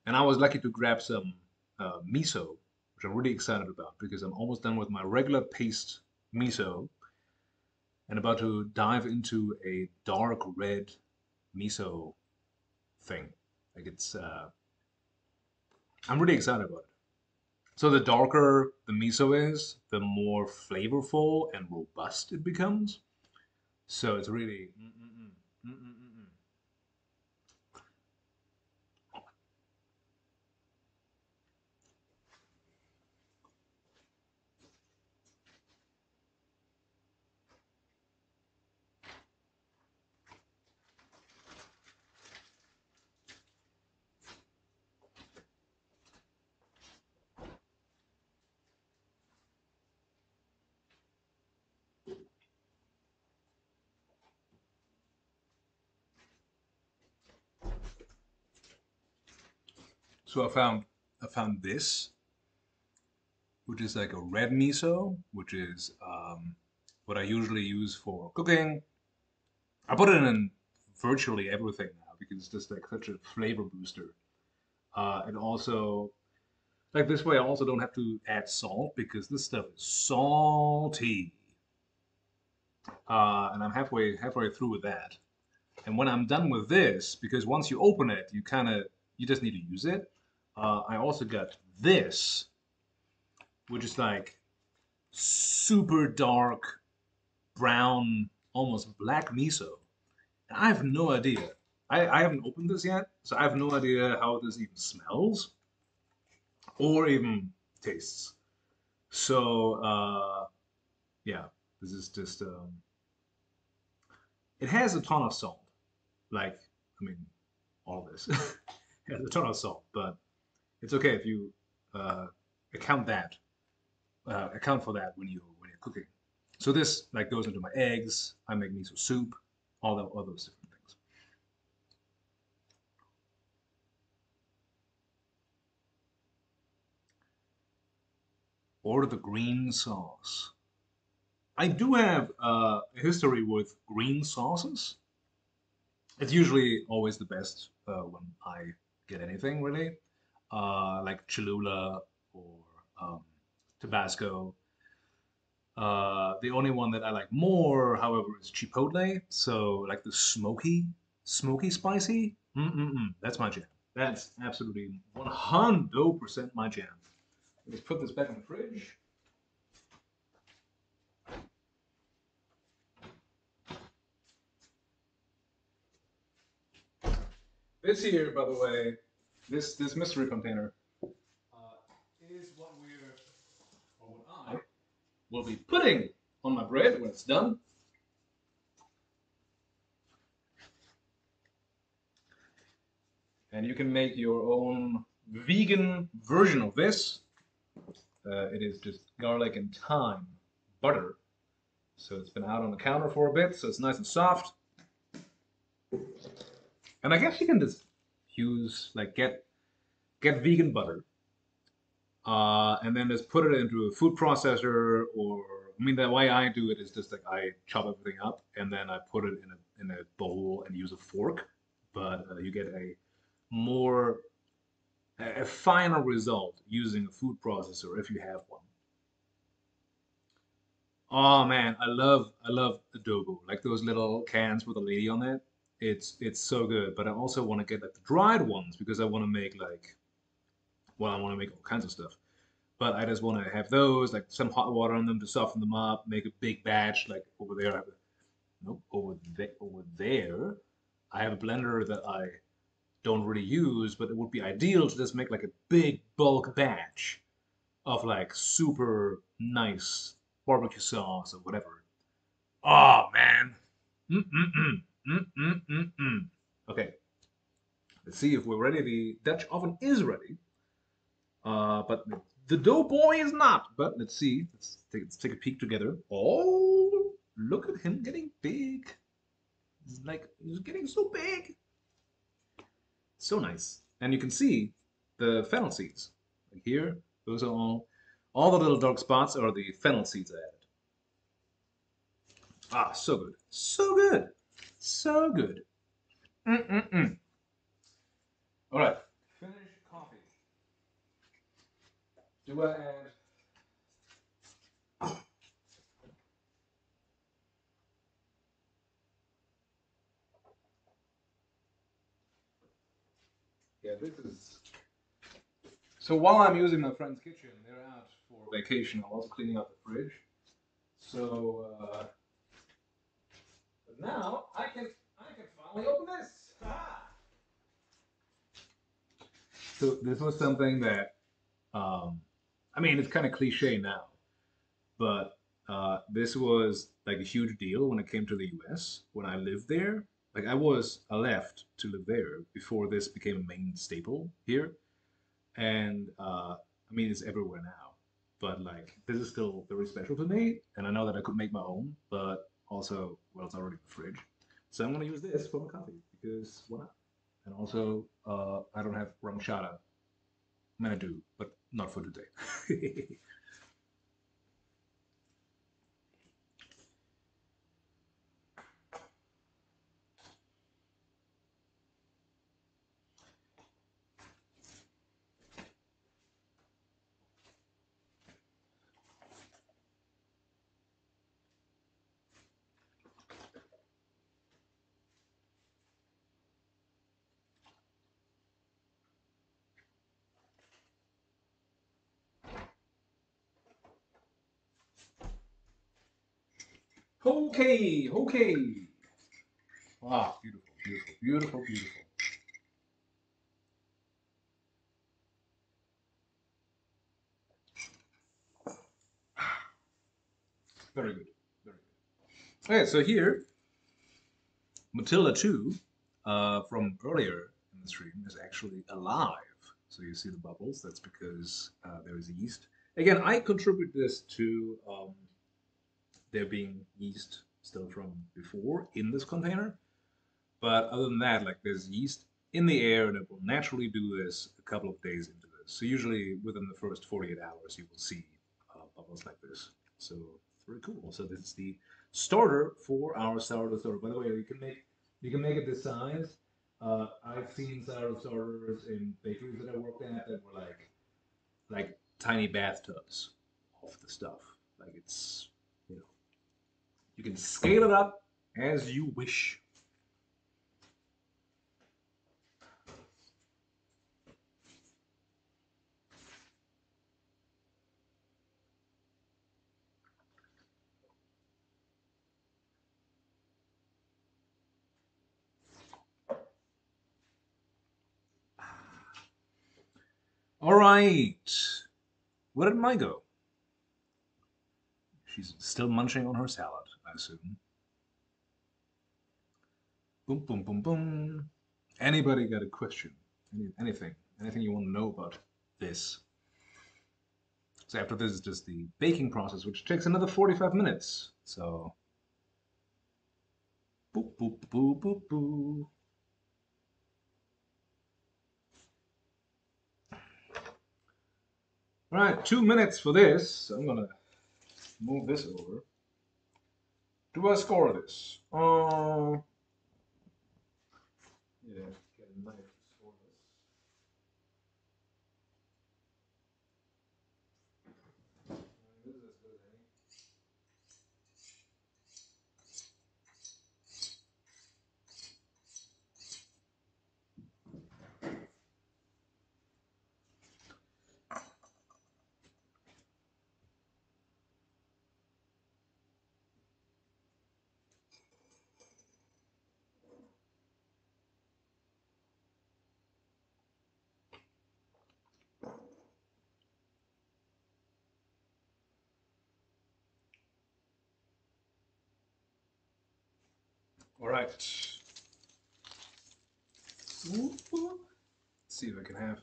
and I was lucky to grab some miso, which I'm really excited about because I'm almost done with my regular paste miso and about to dive into a dark red miso thing. Like I'm really excited about it. So the darker the miso is, the more flavorful and robust it becomes. So it's really. So I found this, which is like a red miso, which is what I usually use for cooking. I put it in virtually everything now because it's just like such a flavor booster. And also, like this way, I also don't have to add salt because this stuff is salty. And I'm halfway through with that. And when I'm done with this, because once you open it, you just need to use it. I also got this, which is like super dark brown, almost black miso. And I have no idea. I haven't opened this yet, so I have no idea how this even smells or even tastes. So yeah, this is just it has a ton of salt. Like I mean, all this has a ton of salt, but it's okay if you uh, account that account for that when you're cooking. So this like goes into my eggs. I make miso soup, all those different things. Or the green sauce. I do have a history with green sauces. It's usually always the best when I get anything really, like Cholula or um, Tabasco. The only one that I like more, however, is Chipotle. So like the smoky spicy. Mm-mm-mm. That's my jam. That's absolutely 100% my jam. Let's put this back in the fridge. This here, by the way, this mystery container is what I will be putting on my bread when it's done. And you can make your own vegan version of this. It is just garlic and thyme butter. So it's been out on the counter for a bit, so it's nice and soft. And I guess you can just use like get vegan butter, and then just put it into a food processor. Or I mean, the way I do it is just like I chop everything up and then I put it in a bowl and use a fork. But you get more a final result using a food processor if you have one. Oh man, I love adobo. Like those little cans with a lady on it. It's so good. But I also want to get like the dried ones because I want to make like well, I want to make all kinds of stuff. But I just want to have those, like some hot water on them to soften them up, make a big batch. Like over there, I have nope, over there, I have a blender that I don't really use, but it would be ideal to just make like a big bulk batch of like super nice barbecue sauce or whatever. Oh man. Mm-mm-mm. Mm-mm-mm-mm. Okay, let's see if we're ready. The Dutch oven is ready, but the dough boy is not. But let's see. Let's take a peek together. Oh, look at him getting big. He's getting so big. So nice. And you can see the fennel seeds. Like here, those are all the little dark spots are the fennel seeds I added. Ah, so good. So good. So good. Mm-mm-mm. All right. Finish coffee. Do I add? Yeah, this is. So while I'm using my friend's kitchen, they're out for vacation. I'm also cleaning out the fridge. So but now I can finally open this. Ah! So this was something that um, I mean it's kind of cliche now, but this was like a huge deal when it came to the U.S. when I lived there. Like I left to live there before this became a main staple here, and I mean it's everywhere now. But like this is still very special to me, and I know that I could make my own, but also well it's already in the fridge, so I'm gonna use this for my coffee because why not? And also I don't have rum chata. I mean I do, but not for today. Okay, okay. Wow, beautiful, beautiful, beautiful, beautiful. Very good, very good. Okay, so here, Matilda 2 from earlier in the stream is actually alive. So you see the bubbles, that's because there is yeast. Again, I contribute this to there being yeast still from before in this container. But other than that, like there's yeast in the air and it will naturally do this a couple of days into this. So usually within the first 48 hours, you will see bubbles like this. So it's very cool. So this is the starter for our sourdough starter. By the way, you can make it this size. I've seen sourdough starters in bakeries that I worked at that were like tiny bathtubs of the stuff. Like it's you know you can scale it up as you wish. All right. Where did Mai go? She's still munching on her salad, I assume. Boom, boom, boom, boom. Anybody got a question? Anything? Anything you want to know about this? So after this is just the baking process, which takes another 45 minutes. So, boop, boop, boop, boop, boop. All right, 2 minutes for this. So I'm gonna move this over. Do I score this? Yeah, get a knife to score this. This is as good as any. All right. Let's see if I can have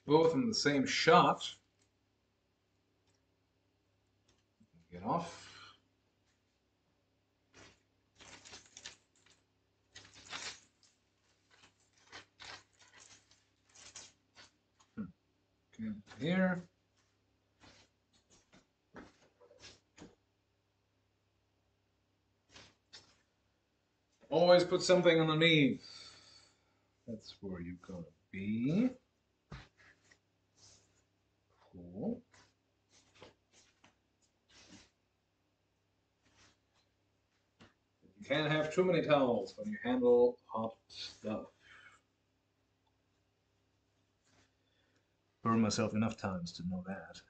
both in the same shot. Get off. Okay, here. Always put something underneath. That's where you're gonna be. Cool. You can't have too many towels when you handle hot stuff. Burned myself enough times to know that.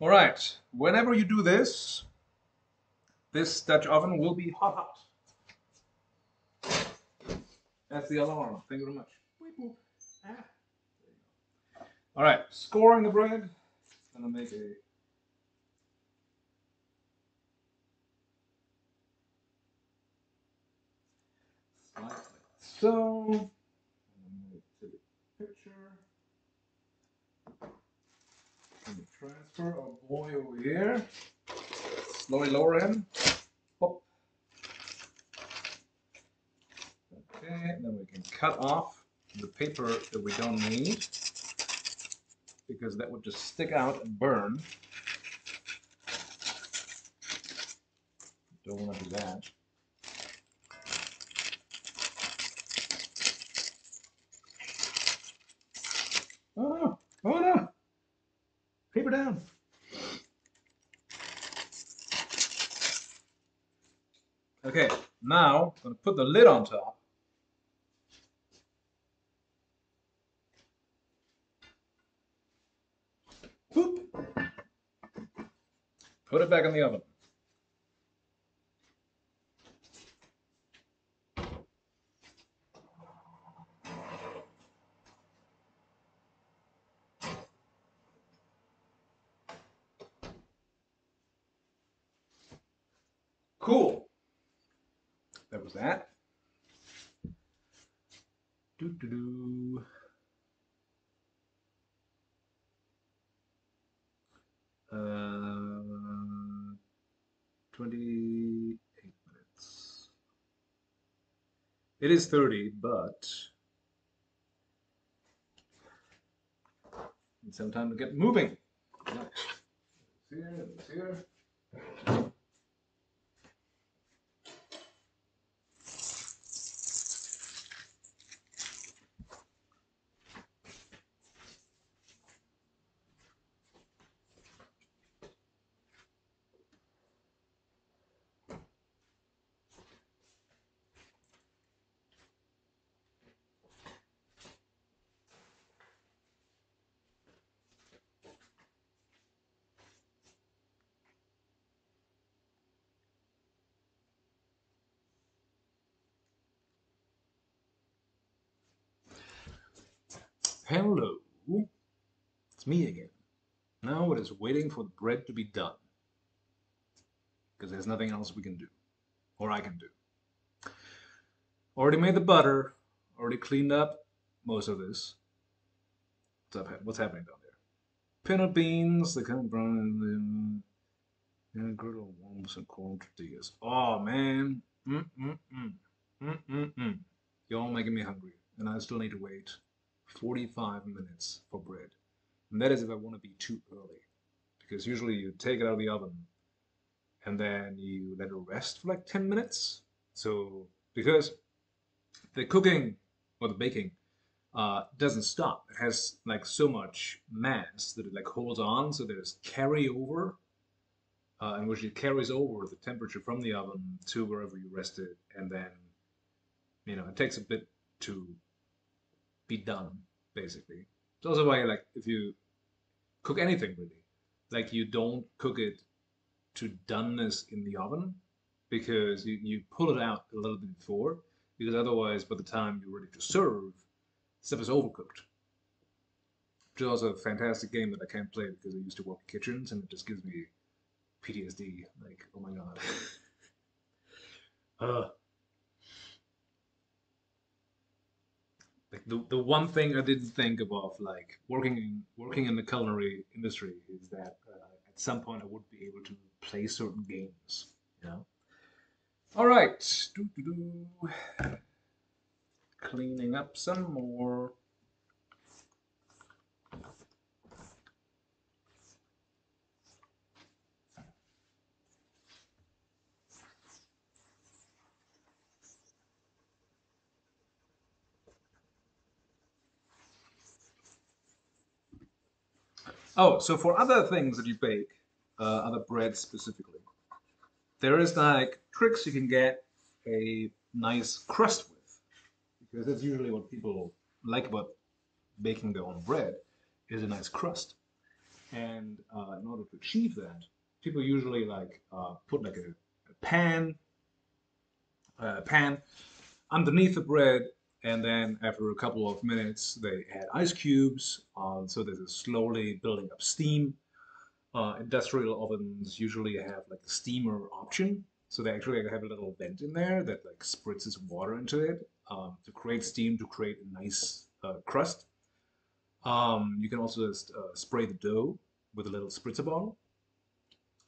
All right, whenever you do this, this Dutch oven will be hot. That's the alarm. Thank you very much. Ah. All right, scoring the bread. Gonna make a slice like so. And move to the picture. And transfer our boy over here. Slowly lower him. Pop. Okay, and then we can cut off the paper that we don't need, because that would just stick out and burn. Don't want to do that. Oh no! Oh no! Paper down! Okay, now I'm going to put the lid on top. Whoop! Put it back in the oven. Cool. That was that. Doo-doo-doo. 28 minutes. It is 30, but need some time to get moving. Right. It's here. Hello, it's me again. Now it is waiting for the bread to be done, because there's nothing else we can do, or I can do. Already made the butter, already cleaned up most of this. What's happening down there? Peanut beans, they kind of brown and griddle worms and corn tortillas. Oh man, mm. Y'all making me hungry, and I still need to wait 45 minutes for bread. And that is if I want to be too early, because usually you take it out of the oven and then you let it rest for like 10 minutes. So, because the cooking or the baking doesn't stop, it has like so much mass that it like holds on, so there's carryover, in which it carries over the temperature from the oven to wherever you rest it, and then it takes a bit to be done, basically. It's also why like if you cook anything really, like you don't cook it to doneness in the oven, because you pull it out a little bit before, because otherwise by the time you're ready to serve, stuff is overcooked. Which is also a fantastic game that I can't play because I used to work in kitchens and it just gives me PTSD. Like, oh my god. uh, like the one thing I didn't think about like working in the culinary industry is that at some point I would be able to play certain games. You know. All right. Cleaning up some more. Oh, so for other things that you bake, other breads specifically, there is like tricks you can get a nice crust with, because that's usually what people like about baking their own bread is a nice crust. And in order to achieve that, people usually like put like a pan underneath the bread, and then after a couple of minutes, they add ice cubes. So this is slowly building up steam. Industrial ovens usually have like a steamer option, so they actually have a little vent in there that like spritzes water into it to create steam to create a nice crust. You can also just spray the dough with a little spritzer bottle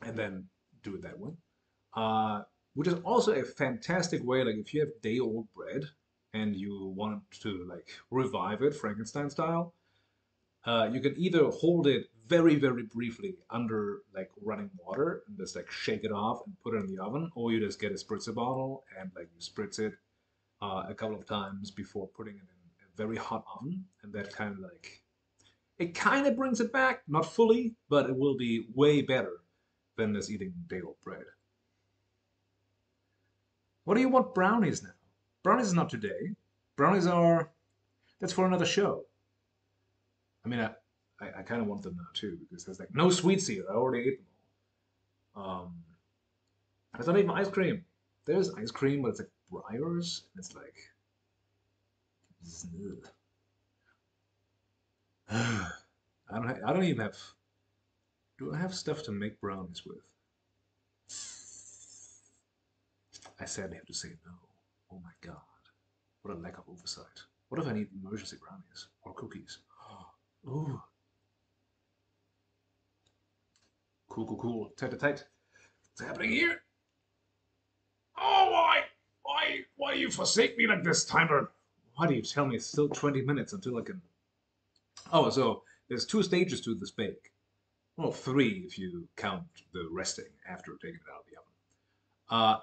and then do it that way. Uh, which is also a fantastic way. Like if you have day-old bread and you want to like revive it Frankenstein style, you can either hold it very, very briefly under like running water and just like shake it off and put it in the oven, or you just get a spritzer bottle and like you spritz it a couple of times before putting it in a very hot oven, and that kind of like it kind of brings it back, not fully, but it will be way better than just eating day old bread. What do you want brownies now? Brownies is not today. Brownies are that's for another show. I mean, I kind of want them now too because there's like no sweets here. I already ate them all. There's not even ice cream. There's ice cream, but it's like Breyers, and it's like, ugh. I don't even have. Do I have stuff to make brownies with? I sadly have to say no. Oh my god, what a lack of oversight. What if I need emergency brownies or cookies? Ooh, cool. Tight. What's happening here? Oh, why you forsake me like this, Timer? Why do you tell me it's still 20 minutes until I can? Oh, so there's two stages to this bake. Well, three if you count the resting after taking it out of the oven.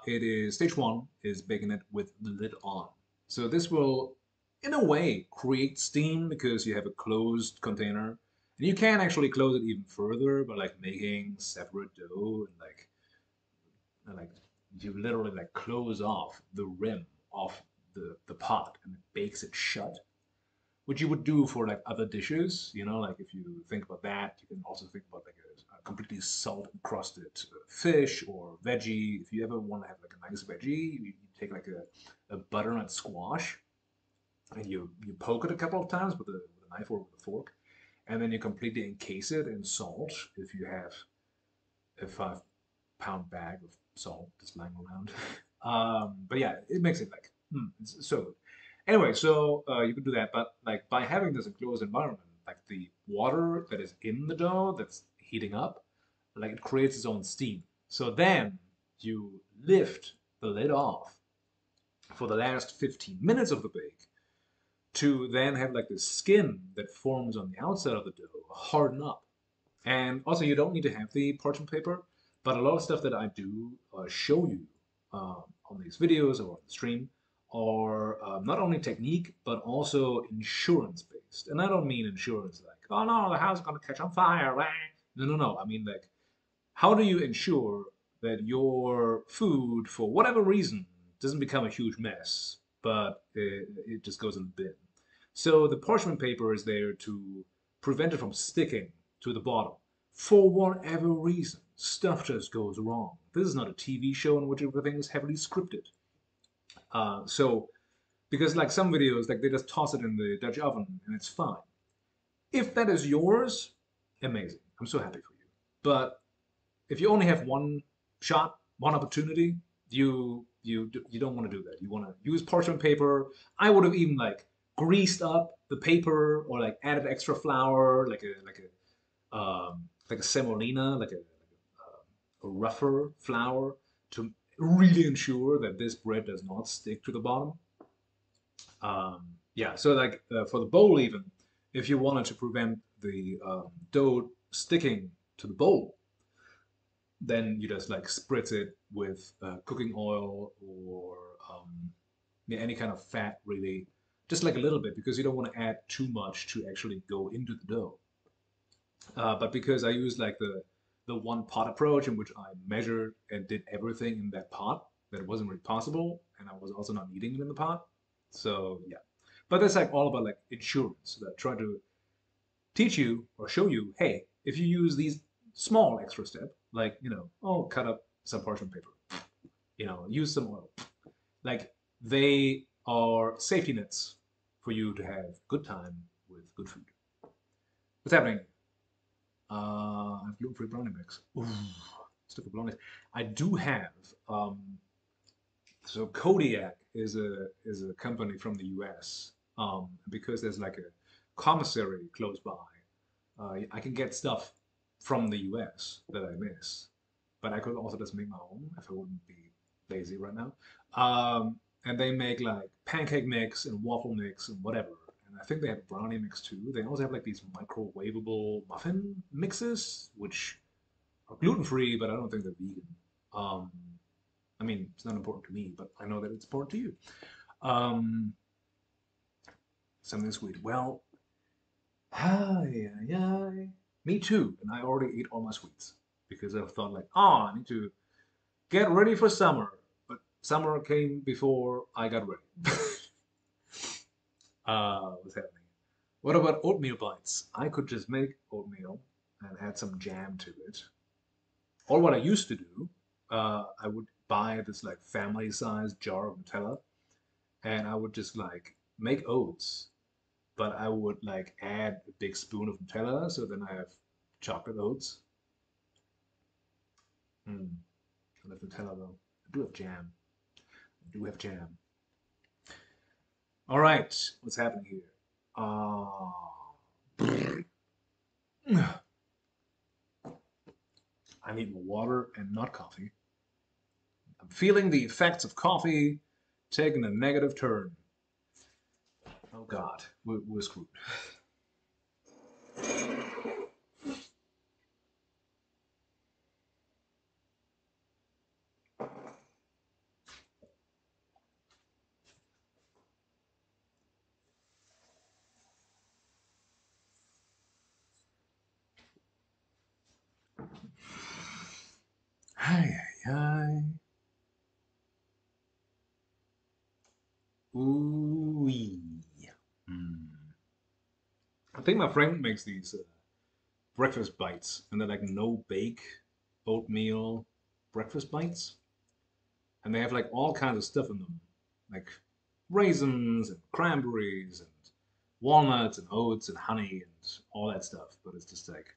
It is stage one is baking it with the lid on. So this will, in a way, create steam because you have a closed container, and you can actually close it even further by like making separate dough and like you literally like close off the rim of the pot and it bakes it shut, which you would do for like other dishes. Like if you think about that, you can also think about like a completely salt encrusted fish or veggie. If you ever want to have like a nice veggie, you take like a butternut squash and you poke it a couple of times with a knife or with a fork, and then you completely encase it in salt if you have a 5 pound bag of salt just lying around. But yeah, it makes it like it's so good. Anyway, so you can do that, but like by having this enclosed environment, like the water that is in the dough that's heating up, like it creates its own steam. So then you lift the lid off for the last 15 minutes of the bake to then have like the skin that forms on the outside of the dough harden up. And also, you don't need to have the parchment paper, but a lot of stuff that I do show you on these videos or on the stream are not only technique, but also insurance based. And I don't mean insurance like, oh no, the house is going to catch on fire. Wah. No, no, no. I mean, like, how do you ensure that your food, for whatever reason, doesn't become a huge mess, but it just goes in the bin? So the parchment paper is there to prevent it from sticking to the bottom. For whatever reason, stuff just goes wrong. This is not a TV show in which everything is heavily scripted. So, because like some videos, like they just toss it in the Dutch oven and it's fine. If that is yours, amazing. I'm so happy for you. But if you only have one shot, one opportunity, you don't want to do that. You want to use parchment paper. I would have even like greased up the paper or like added extra flour, like a semolina, a rougher flour to really ensure that this bread does not stick to the bottom. Yeah, so like for the bowl even, if you wanted to prevent the dough sticking to the bowl, then you just like spritz it with cooking oil or yeah, any kind of fat really, just like a little bit because you don't want to add too much to actually go into the dough. But because I used like the one pot approach in which I measured and did everything in that pot, that it wasn't really possible, and I was also not eating it in the pot. So yeah, but that's like all about like insurance. That I try to teach you or show you, hey, if you use these small extra step, like oh, cut up some parchment paper, use some oil, like they are safety nets for you to have good time with good food. What's happening? I have gluten-free brownie mix. Ooh, stuff with brownies. I do have. So Kodiak is a company from the U.S. Because there's like a commissary close by. I can get stuff from the U.S. that I miss, but I could also just make my own if I wouldn't be lazy right now. And they make like pancake mix and waffle mix and whatever. And I think they have brownie mix too. They also have like these microwavable muffin mixes, which are gluten free, but I don't think they're vegan. Um, I mean, it's not important to me, but I know that it's important to you. Um, Something sweet. Well, hi, hi. Me too. And I already ate all my sweets because I thought like, oh, I need to get ready for summer. But summer came before I got ready. What's happening? What about oatmeal bites? I could just make oatmeal and add some jam to it. Or what I used to do, I would buy this like family-sized jar of Nutella, and I would just like make oats, but I would like add a big spoon of Nutella, so then I have chocolate oats. Mm, I love Nutella though. I do have jam. I do have jam. All right, what's happening here? I need more water and not coffee. I'm feeling the effects of coffee taking a negative turn. Oh God, we're screwed. Hi, hi. Ooh. Mm. I think my friend makes these breakfast bites, and they're like no bake oatmeal breakfast bites, and they have like all kinds of stuff in them, like raisins and cranberries and walnuts and oats and honey and all that stuff. But it's just like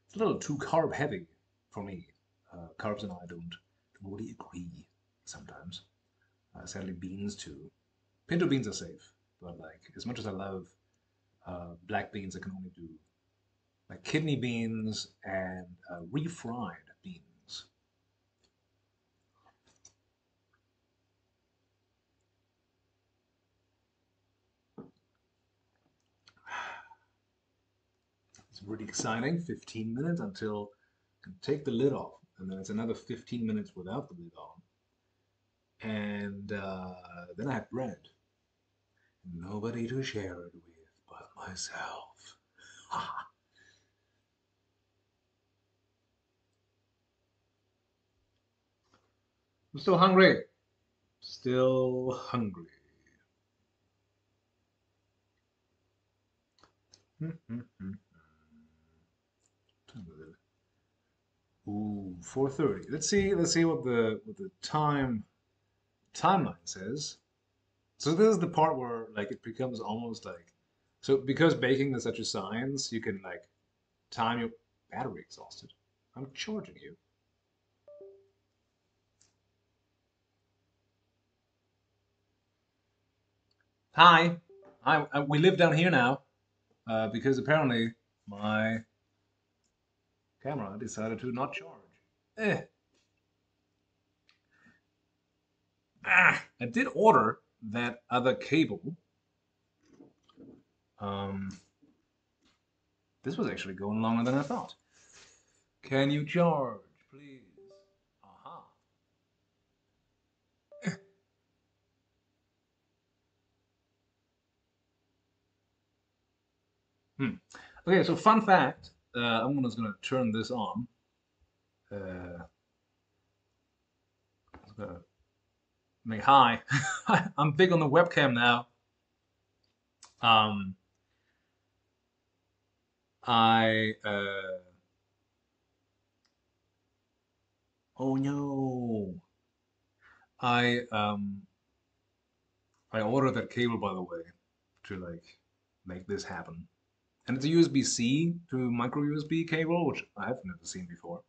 it's a little too carb heavy for me. Carbs and I don't really agree sometimes. Sadly, beans too. Pinto beans are safe, but like as much as I love black beans, I can only do like kidney beans and refried beans. It's really exciting. 15 minutes until I can take the lid off, and then it's another 15 minutes without the lid on, and then I have bread. Nobody to share it with but myself. I'm still hungry. Still hungry. Ooh, 4:30. Let's see what the timeline says. So this is the part where like it becomes almost like so because baking is such a science, you can like time your battery exhausted. I'm charging you. Hi. We live down here now because apparently my camera decided to not charge. Eh. I did order that other cable. Um, this was actually going longer than I thought. Can you charge, please? Aha. Hmm. Okay, so fun fact. I'm just gonna turn this on. Uh, I'm gonna make hi. I'm big on the webcam now. Um, I oh no. I I ordered that cable by the way to like make this happen. And it's a USB-C to micro USB cable, which I've never seen before.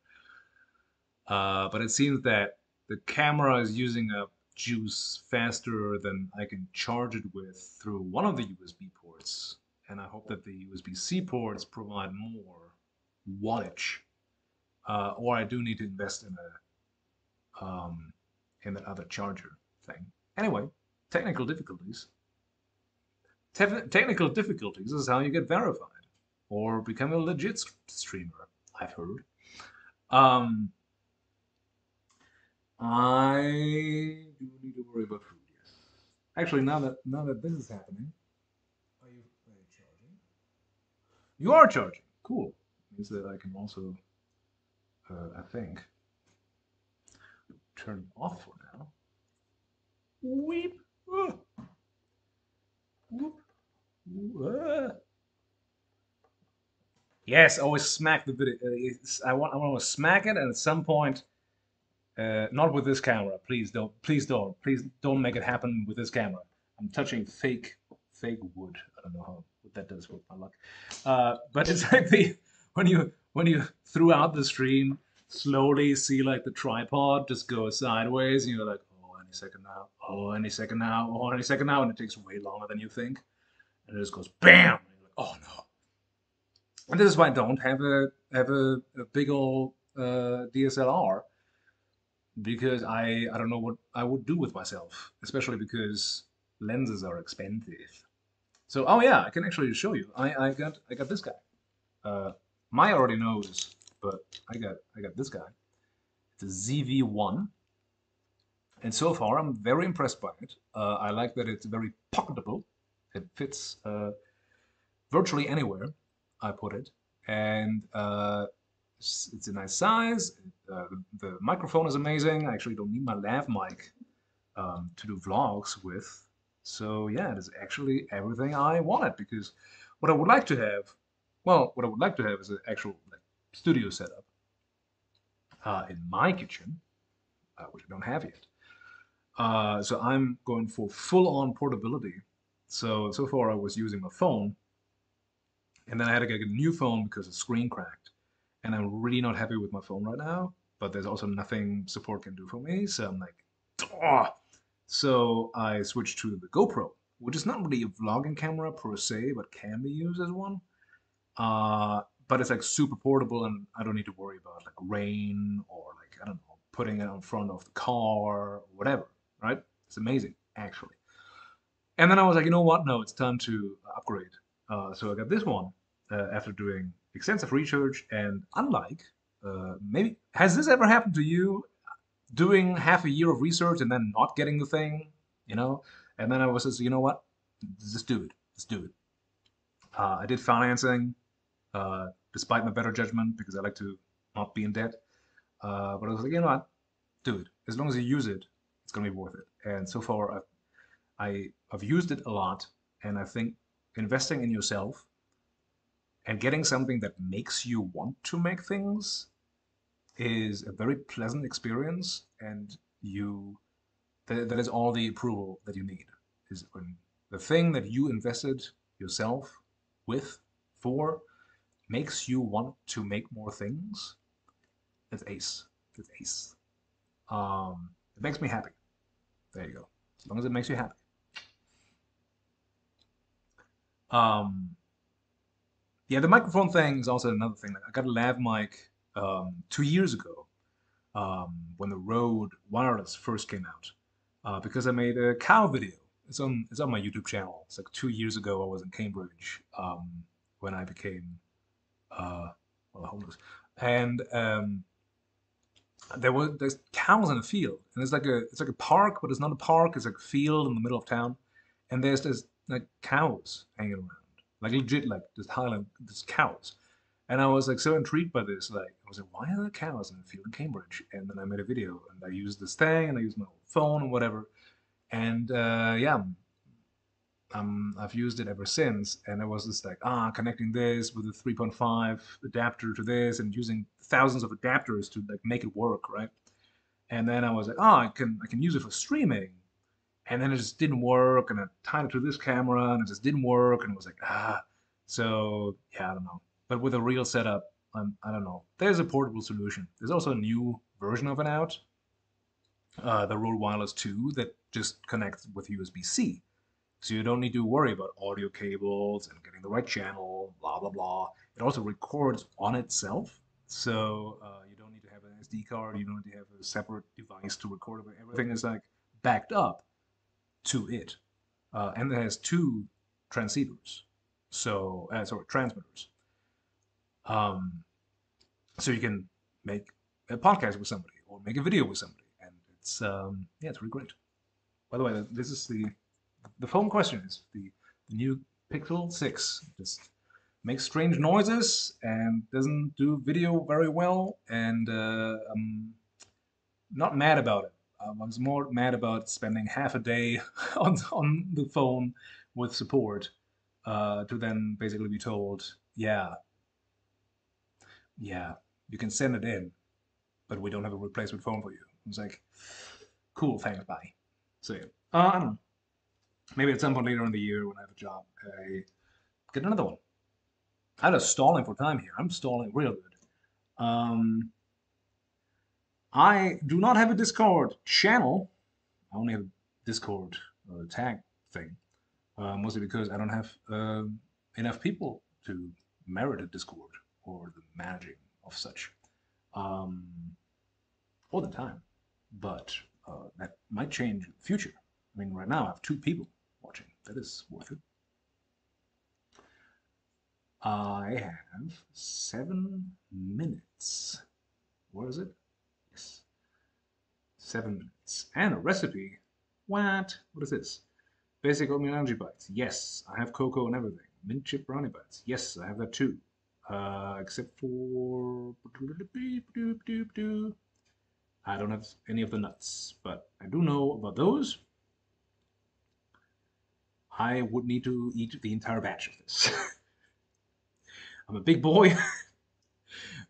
But it seems that the camera is using up juice faster than I can charge it with through one of the USB ports. And I hope that the USB-C ports provide more wattage. Or I do need to invest in that other charger thing. Anyway, technical difficulties. Technical difficulties is how you get verified or become a legit streamer, I've heard. Um, I do need to worry about food, yes. Actually, now that this is happening, are you charging? You are charging. Cool. Means that I can also, I think, turn it off for now. Weep. Ah, whoop, ah. Yes, always smack the video. I want to smack it, and at some point, not with this camera. Please don't make it happen with this camera. I'm touching fake wood. I don't know how what that does with my luck. But it's like the when you throughout the stream slowly see like the tripod just go sideways, and you're like, oh, any second now, oh, any second now, oh, any second now, and it takes way longer than you think, and it just goes bam. And you're like, oh no. And this is why I don't a big old DSLR because I don't know what I would do with myself, especially because lenses are expensive. So oh yeah, I can actually show you. I got this guy. Maya already knows, but I got this guy. It's a ZV-1, and so far I'm very impressed by it. I like that it's very pocketable. It fits virtually anywhere I put it, and it's a nice size. The microphone is amazing. I actually don't need my lav mic to do vlogs with. So yeah, it is actually everything I wanted because what I would like to have, well, what I would like to have is an actual like, studio setup in my kitchen, which I don't have yet. So I'm going for full-on portability. So far I was using my phone And then I had to get a new phone because the screen cracked. And I'm really not happy with my phone right now. But there's also nothing support can do for me. So I'm like, oh. So I switched to the GoPro, which is not really a vlogging camera per se, but can be used as one. But it's like super portable, and I don't need to worry about like rain or like I don't know putting it in front of the car or whatever. Right? It's amazing actually. And then I was like, you know what? No, it's time to upgrade. So I got this one after doing extensive research. And unlike, maybe, has this ever happened to you? Doing half a year of research and then not getting the thing, you know? And then I was just, you know what? Just do it. Just do it. I did financing despite my better judgment because I like to not be in debt. But I was like, you know what? Do it. As long as you use it, it's going to be worth it. And so far, I've used it a lot, and I think investing in yourself and getting something that makes you want to make things is a very pleasant experience, and that is all the approval that you need. Is when the thing that you invested yourself with for makes you want to make more things. It's ace. It's ace. It makes me happy. There you go. As long as it makes you happy. Um, Yeah, the microphone thing is also another thing. Like, I got a lav mic 2 years ago when the Rode Wireless first came out because I made a cow video. It's on my YouTube channel. It's like 2 years ago. I was in Cambridge when I became uh, well homeless, and there's cows in a field, and it's like a park, but it's not a park. It's like a field in the middle of town, and there's like cows hanging around, like legit, like just Highland, just cows. And I was like so intrigued by this, like I was like, why are there cows in a field in Cambridge? And then I made a video, and I used this thing, and I used my phone and whatever, and yeah, I've used it ever since, and it was just like connecting this with a 3.5 adapter to this, and using thousands of adapters to like make it work, right? And then I was like, I can use it for streaming, and then it just didn't work, and I tied it to this camera, and it just didn't work, and it was like So yeah, I don't know. But with a real setup, I don't know. There's a portable solution. There's also a new version of it out, the Rode Wireless 2, that just connects with USB-C. So you don't need to worry about audio cables and getting the right channel, blah, blah, blah. It also records on itself. So you don't need to have an SD card. You don't need to have a separate device to record it. Everything is like backed up to it. And it has two transceivers. So, sorry, transmitters. Um, so you can make a podcast with somebody or make a video with somebody. And yeah, it's really great. By the way, this is the phone question is the new Pixel 6. Just makes strange noises and doesn't do video very well. And I'm not mad about it. I was more mad about spending half a day on the phone with support to then basically be told, yeah, you can send it in, but we don't have a replacement phone for you. I was like, cool, thanks, bye. So yeah, I don't know. Maybe at some point later in the year when I have a job, I get another one. I'm just stalling for time here. I'm stalling real good. I do not have a Discord channel. I only have a Discord tag thing, mostly because I don't have enough people to merit a Discord or the managing of such um, all the time. But that might change in the future. I mean, right now I have 2 people watching. That is worth it. I have 7 minutes. What is it? Yes, 7 minutes. And a recipe. What? What is this? Basic oatmeal energy bites. Yes, I have cocoa and everything. Mint chip brownie bites. Yes, I have that too. Except for I don't have any of the nuts, but I do know about those. I would need to eat the entire batch of this. I'm a big boy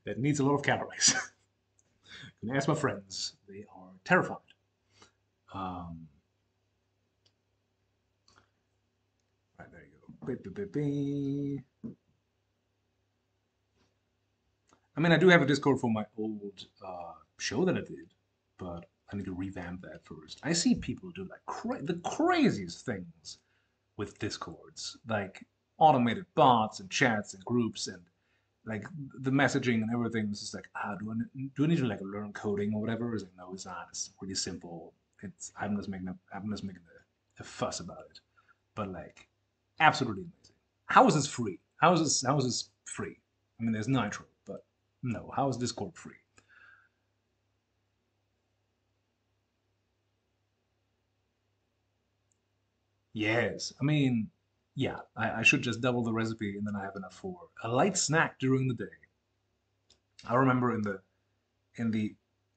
that needs a lot of calories. You can ask my friends; they are terrified. Um, right there you go. I mean, I do have a Discord for my old show that I did, but I need to revamp that first. I see people do like the craziest things with Discords, like automated bots and chats and groups and like the messaging and everything is just like, do I need to like learn coding or whatever? It's like, no, it's not. It's pretty simple. I'm just making a fuss about it. But like, absolutely amazing. How is this free? How is this free? I mean, there's Nitro, but no. How is Discord free? Yes, I mean, yeah. I should just double the recipe and then I have enough for a light snack during the day. I remember in the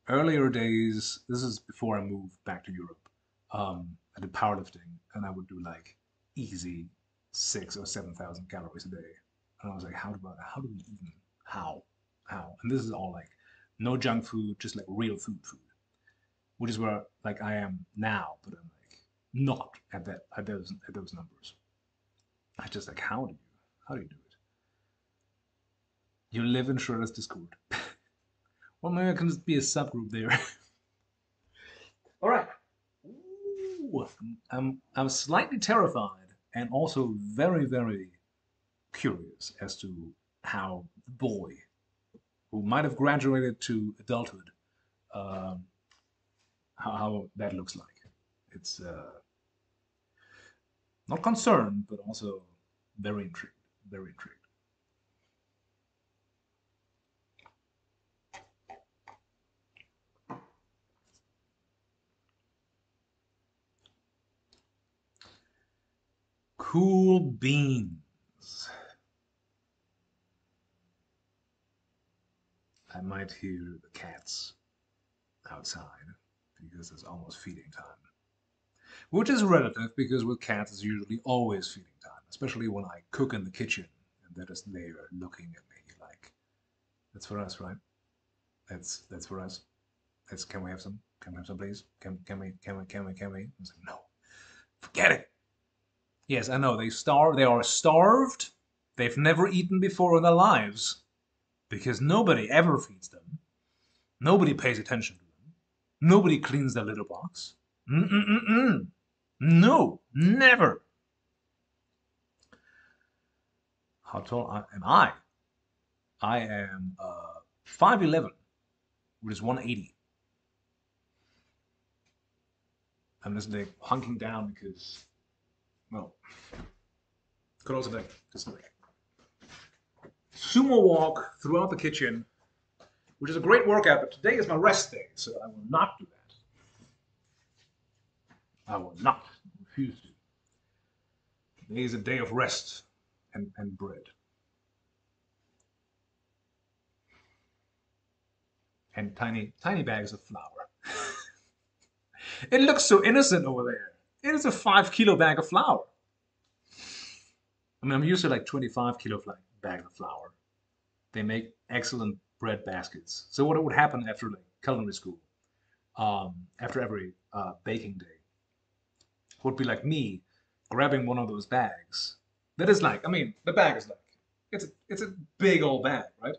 earlier days, this is before I moved back to Europe. I did powerlifting, and I would do like easy 6 or 7,000 calories a day. And I was like, how do we even how And this is all like no junk food, just like real food, which is where like I am now, but I'm like not at those numbers. I just like how do you do it? You live in Shredder's Discord. Well, maybe I can just be a subgroup there. All right. Ooh, I'm slightly terrified and also very curious as to how the boy who might have graduated to adulthood, um, how that looks like. It's not concerned, but also very intrigued. Very intrigued. Cool beans. I might hear the cats outside because it's almost feeding time. Which is relative because with cats it's usually always feeding time, especially when I cook in the kitchen and they're just there looking at me like, that's for us, right? That's for us. That's can we have some? Can we have some, please? Can we? I was like, no, forget it. Yes, I know they starve. They are starved. They've never eaten before in their lives because nobody ever feeds them. Nobody pays attention to them. Nobody cleans their litter box. Mm-mm-mm-mm. No, never. How tall am I? I am 5'11", which is 180. I'm just like hunking down because, well, could also like just like sumo walk throughout the kitchen, which is a great workout. But today is my rest day, so I will not do that. I will not refuse to. Today is a day of rest and bread and tiny bags of flour. It looks so innocent over there. It is a 5 kilo bag of flour. I mean, I'm used to like 25 kilo bags of flour. They make excellent bread baskets. So what would happen after like culinary school, after every baking day, would be like me grabbing one of those bags. That is like, I mean, the bag is like, it's a big old bag, right?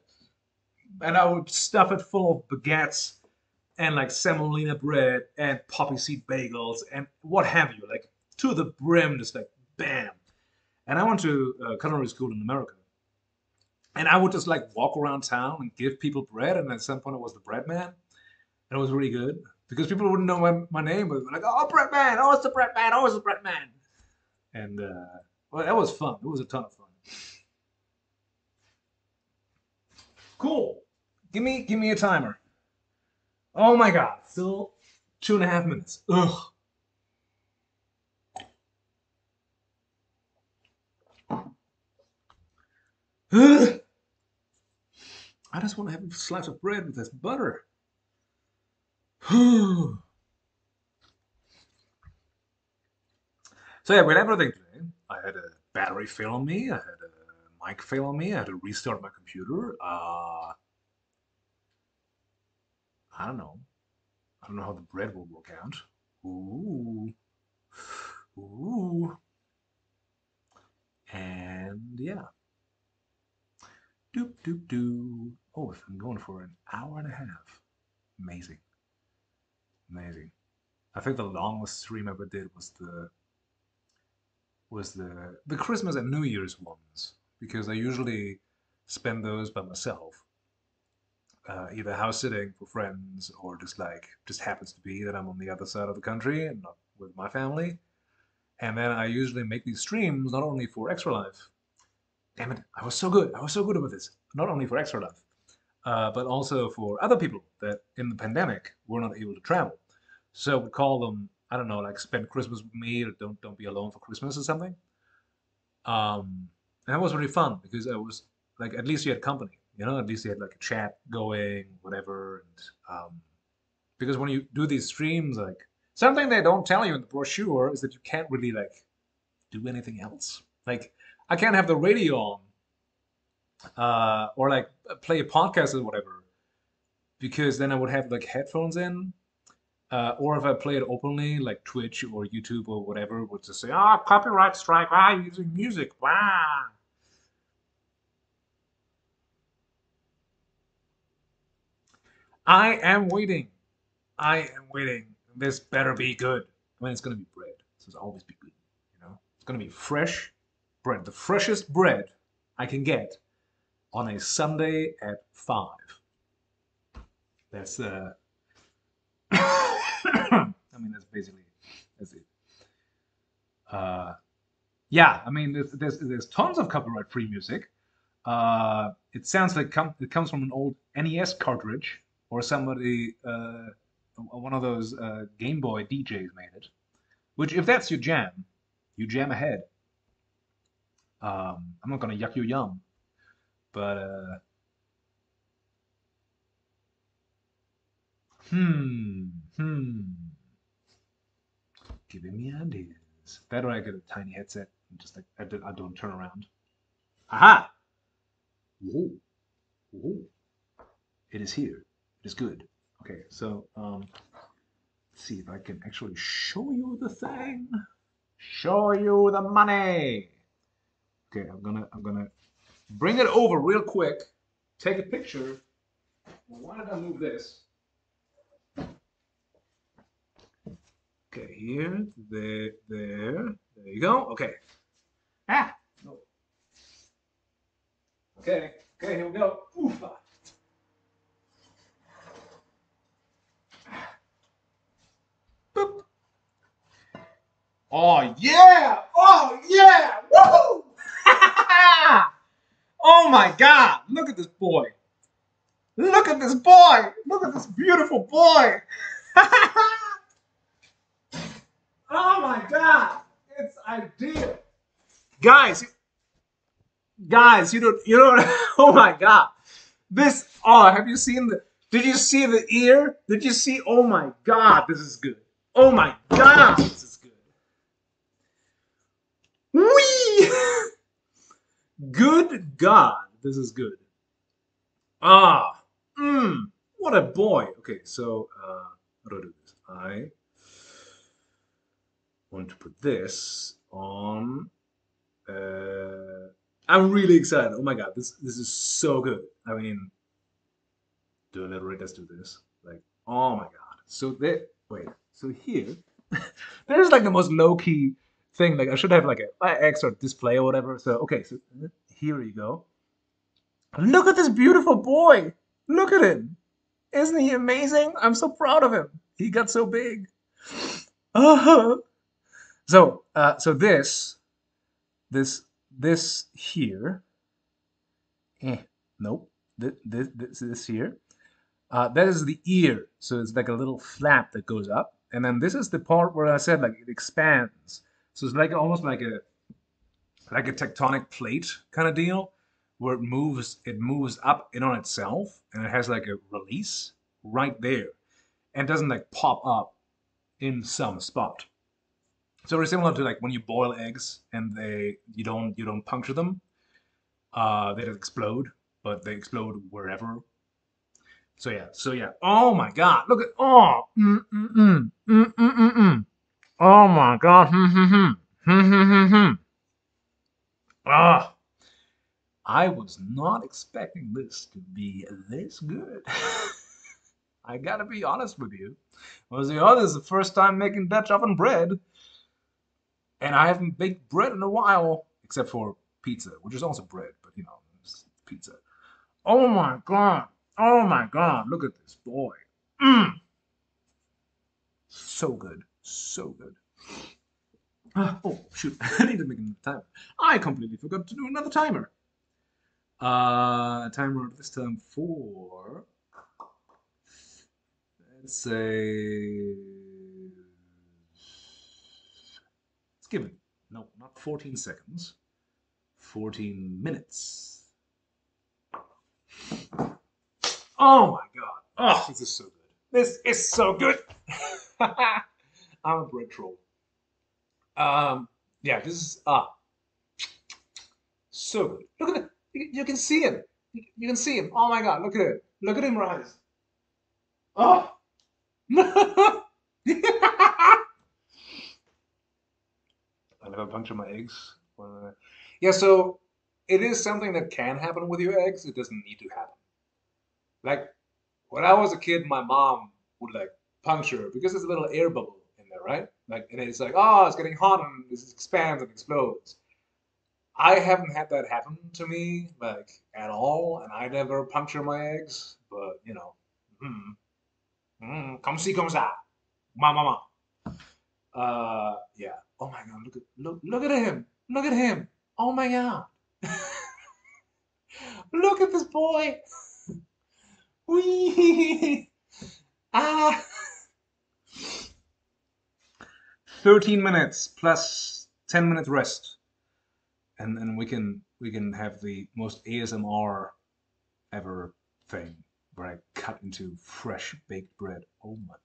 And I would stuff it full of baguettes and like semolina bread and poppy seed bagels and what have you, like to the brim, just like bam. And I went to culinary school in America, and I would just like walk around town and give people bread, and at some point I was the bread man, and it was really good because people wouldn't know my name, but like, oh, bread man, oh, it's the bread man, oh, it's the bread man, and well, that was fun. It was a ton of fun. Cool. Give me a timer. Oh my god, still 2.5 minutes. Ugh. I just want to have a slice of bread with this butter. So yeah, with everything today, I had a battery fail on me. I had a mic fail on me. I had to restart my computer. I don't know. I don't know how the bread will work out. Ooh, ooh, and yeah. Doop doop doo. Oh, if I'm going for an hour and a half. Amazing. Amazing. I think the longest stream I ever did was the Christmas and New Year's ones because I usually spend those by myself, either house sitting for friends or just happens to be that I'm on the other side of the country and not with my family. And then I usually make these streams not only for Extra Life. Damn it, I was so good. I was so good with this. Not only for Extra Life, but also for other people that in the pandemic were not able to travel. So we call them, I don't know, like spend Christmas with me or don't be alone for Christmas or something. And that was really fun because I was like, at least you had company, at least you had like a chat going, whatever. And because when you do these streams, like something they don't tell you in the brochure is that you can't really like do anything else. Like I can't have the radio on or like play a podcast or whatever because then I would have like headphones in. Or if I play it openly, like Twitch or YouTube or whatever, would just say, "Ah, copyright strike! Ah, you're using music! Wow!" I am waiting. I am waiting. This better be good. I mean, it's gonna be bread, so it's always be good. It's gonna be fresh bread, the freshest bread I can get on a Sunday at 5. That's I mean, that's it. Uh, yeah, I mean, there's tons of copyright-free music. It sounds like it comes from an old NES cartridge, or somebody, one of those Game Boy DJs made it. Which, if that's your jam, you jam ahead. I'm not gonna yuck your yum, but hmm, hmm, giving me ideas. Better I get a tiny headset and just like I don't turn around. Aha! Whoa, whoa! It is here. It is good. Okay, so let's see if I can actually show you the thing. Show you the money. Okay, I'm gonna bring it over real quick. Take a picture. Well, why did I move this? Okay, here, there you go. Okay. Ah, no. Okay, here we go. Oofa. Boop. Oh yeah! Oh yeah! Woo! Oh my God! Look at this boy! Look at this boy! Look at this beautiful boy! Oh my God! It's ideal, guys. Guys, you don't. Oh my God! This. Oh, have you seen the? Did you see the ear? Did you see? Oh my God! This is good. Oh my God! This is good. Whee! Good God! This is good. Ah, what a boy. Okay, so how do I do this? I want to put this on. I'm really excited. Oh my God, this is so good. I mean, do a little. Let's do this. Like, oh my God. So there. Wait. So here, there's like the most low key thing. Like I should have like a extra display or whatever. So okay. So here you go. Look at this beautiful boy. Look at him. Isn't he amazing? I'm so proud of him. He got so big. Uh-huh. So this here, nope. This here, that is the ear. So it's like a little flap that goes up, and then this is the part where I said like it expands. So it's like almost like a tectonic plate kind of deal, where it moves up in on itself, and it has like a release right there, and doesn't like pop up in some spot. So very similar to like when you boil eggs and you don't puncture them, they don't explode, but they explode wherever. So yeah. Oh my God! Look at oh my God! Ah, I was not expecting this to be this good. I gotta be honest with you. This is the first time making Dutch oven bread, and I haven't baked bread in a while, except for pizza, which is also bread, but you know, it's pizza. Oh my god! Oh my god! Look at this boy. Mmm. So good. So good. Oh, shoot. I need to make another timer. I completely forgot to do another timer. Timer this time for, let's say, let's give it, no, not 14 seconds, 14 minutes. Oh my god. Oh, this is so good. This is so good. I'm a bread troll. Yeah, this is so good. Look at it. You can see him. You can see him. Oh my god, look at it. Look at him rise. Oh. I never puncture my eggs. Yeah, so it is something that can happen with your eggs. It doesn't need to happen. Like when I was a kid, my mom would like puncture because there's a little air bubble in there, right? Like, and it's like, oh, it's getting hot and it expands and explodes. I haven't had that happen to me like at all, and I never puncture my eggs. But you know, comme ci comme ça, mama. Yeah. Oh my God! Look at him! Look at him! Oh my God! Look at this boy! Wee! Ah! 13 minutes plus 10-minute rest, and then we can have the most ASMR ever thing where I cut into fresh baked bread. Oh my!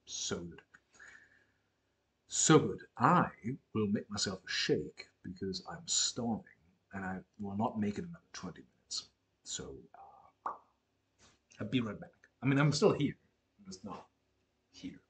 So good. So good. I will make myself a shake because I'm starving and I will not make it another 20 minutes. So I'll be right back. I mean, I'm still here. I'm just not here.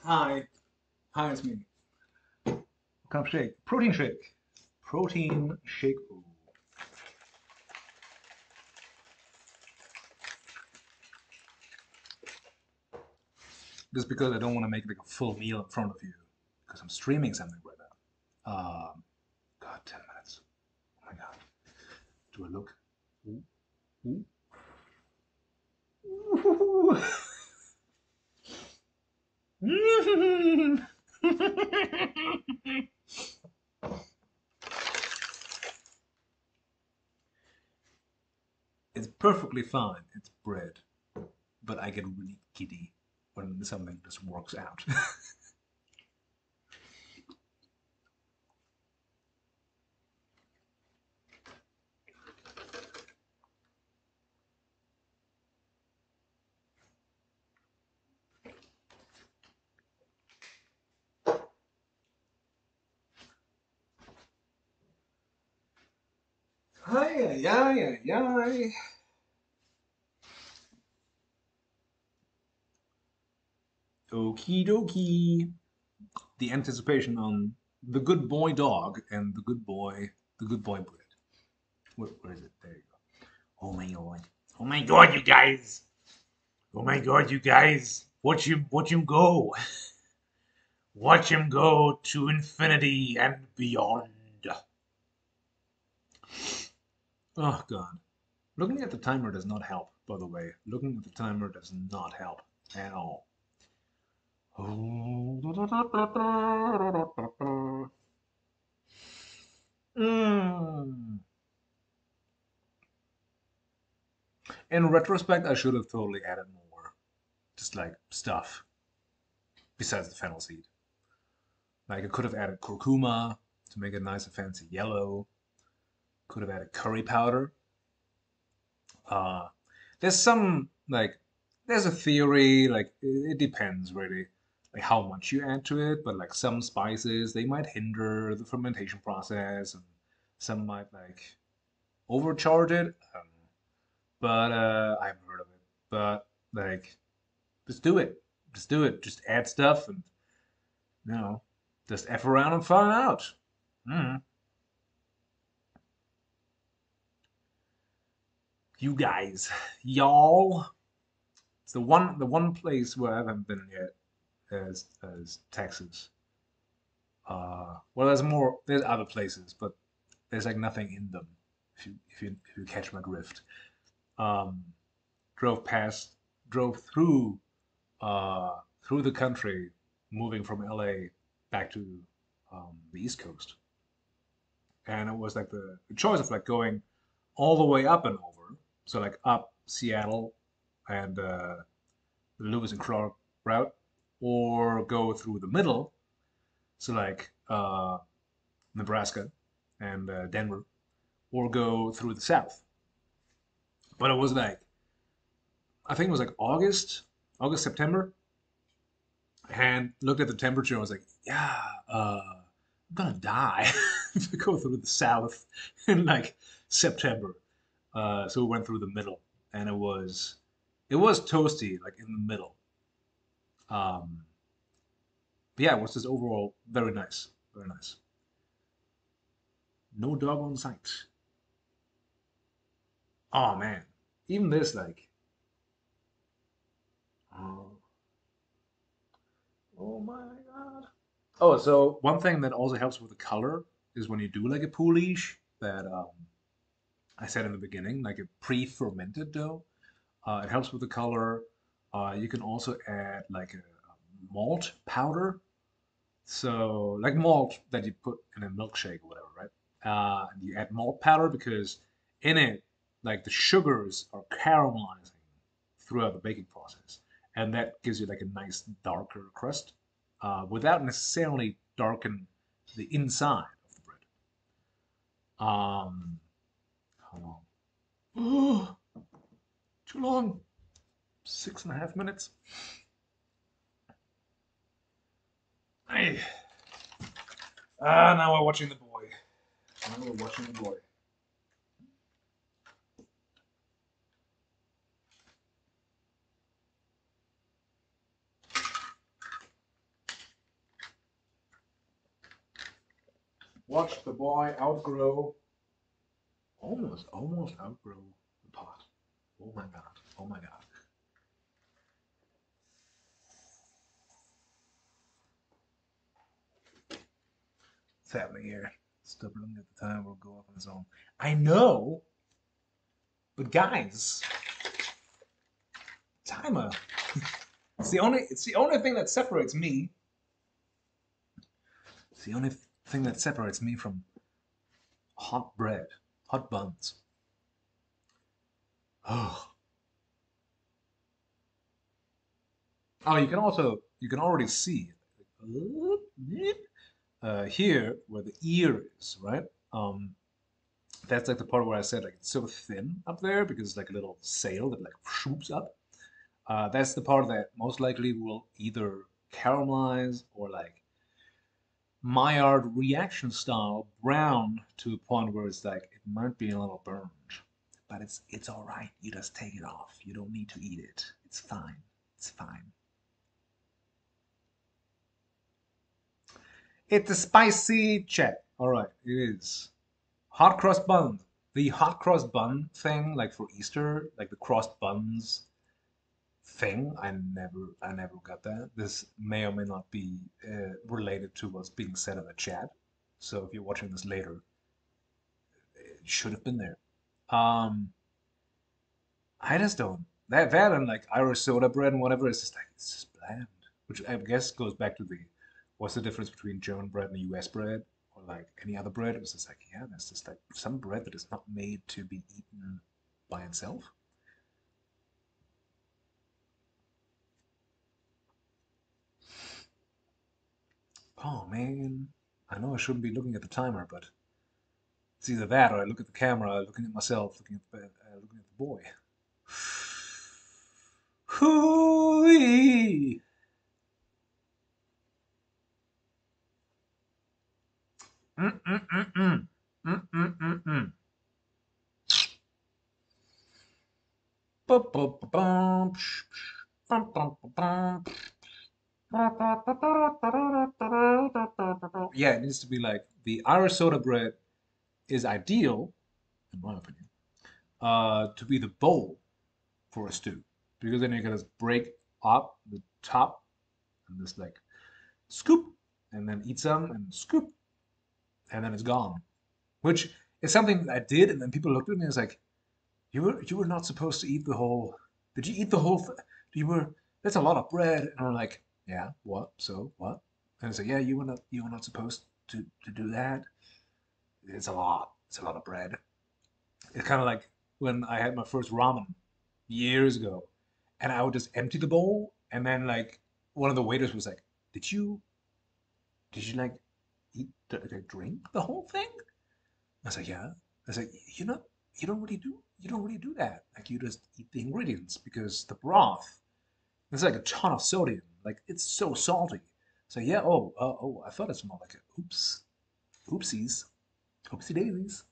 Hi. Hi, it's me. What kind of shake? Protein shake. Protein shake. Ooh. Just because I don't want to make like a full meal in front of you, because I'm streaming something right now. God, 10 minutes. Oh my God. Do I look? Ooh. Ooh. Ooh. It's perfectly fine. It's bread. But I get really giddy when something just works out. Hi, hi. Okie dokie. The anticipation on the good boy dog and the good boy bread. Where is it? There you go. Oh my god. Oh my god, you guys. Oh my god, you guys. Watch him go. Watch him go to infinity and beyond. Oh God. Looking at the timer does not help, by the way. Looking at the timer does not help at all. Mm. In retrospect, I should have totally added more, just like stuff besides the fennel seed. Like I could have added curcuma to make it nice and fancy yellow. Could have added curry powder. Uh, there's some like there's a theory like it depends really like how much you add to it, but like some spices they might hinder the fermentation process, and some might like overcharge it. But I haven't heard of it. But like, just do it. Just do it. Just add stuff and you know, just f around and find out. Mm. You guys, y'all. It's the one place where I haven't been yet as Texas. Well, there's other places, but there's like nothing in them. If you catch my drift. Um, drove past, drove through the country, moving from LA back to the East Coast, and it was like the choice of like going all the way up and over, so like up Seattle and the Lewis and Clark route, or go through the middle, so like Nebraska and Denver, or go through the south. But it was like I think it was like August, September, and looked at the temperature and was like, yeah, I'm gonna die if I go through the south in like September. So we went through the middle, and it was toasty, like in the middle. Um, but yeah, it was just overall very nice, very nice. No dog on sight. Oh man, even this like, oh, oh my god. Oh, so one thing that also helps with the color is when you do like a pouliche that I said in the beginning, like a pre-fermented dough. It helps with the color. You can also add like a malt powder. So like malt that you put in a milkshake or whatever, right? And you add malt powder because in it, like the sugars are caramelizing throughout the baking process, and that gives you like a nice darker crust, without necessarily darken the inside of the bread. How long? Oh, too long. 6.5 minutes. Hey. Now we're watching the boy. Now we're watching the boy. Watch the boy outgrow. Almost outgrow the pot. Oh my god. Oh my god. What's happening here? Stop looking at the time. We'll go off on its own. I know, but guys, timer. It's the only thing that separates me. It's the only thing that separates me from hot bread, hot buns. Oh. Oh, you can already see here where the ear is, right? Um, that's like the part where I said like it's so thin up there because it's like a little sail that like swoops up. That's the part that most likely will either caramelize or like Maillard reaction style brown to a point where it's like it might be a little burned, but it's all right. You just take it off. You don't need to eat it. It's fine. It's fine. It's a spicy chat. All right, it is. Hot cross bun. The hot cross bun thing, like for Easter, like the crossed buns thing. I never got that. This may or may not be related to what's being said in the chat. So if you're watching this later, should have been there. Um, I just don't. That and like Irish soda bread and whatever, it's just like it's just bland. Which I guess goes back to the what's the difference between German bread and US bread or like any other bread? It was just like, yeah, that's just like some bread that is not made to be eaten by itself. Oh man, I know I shouldn't be looking at the timer, but it's either that or I look at the camera, looking at myself, looking at the boy. Hoo-wee. Mm-mm-mm-mm. Mm-mm-mm-mm. Ba-ba-ba-bum. Bum-bum-ba-bum. Yeah, it needs to be like the Irish soda bread is ideal, in my opinion, to be the bowl for a stew. Because then you can just break up the top and just like scoop and then eat some and scoop and then it's gone. Which is something I did, and then people looked at me and was like, you were not supposed to eat the whole. Did you eat the whole? You were. That's a lot of bread, and I'm like, yeah, what? So what? And it's like, yeah, you were not supposed to do that. It's a lot. It's a lot of bread. It's kind of like when I had my first ramen years ago, and I would just empty the bowl, and then like one of the waiters was like, did you like eat like drink the whole thing? I was like, yeah. I was like, you don't really do that. Like you just eat the ingredients because the broth is like a ton of sodium. Like it's so salty. So yeah, I thought it smelled like a oops. Oopsies. Oopsie daisies.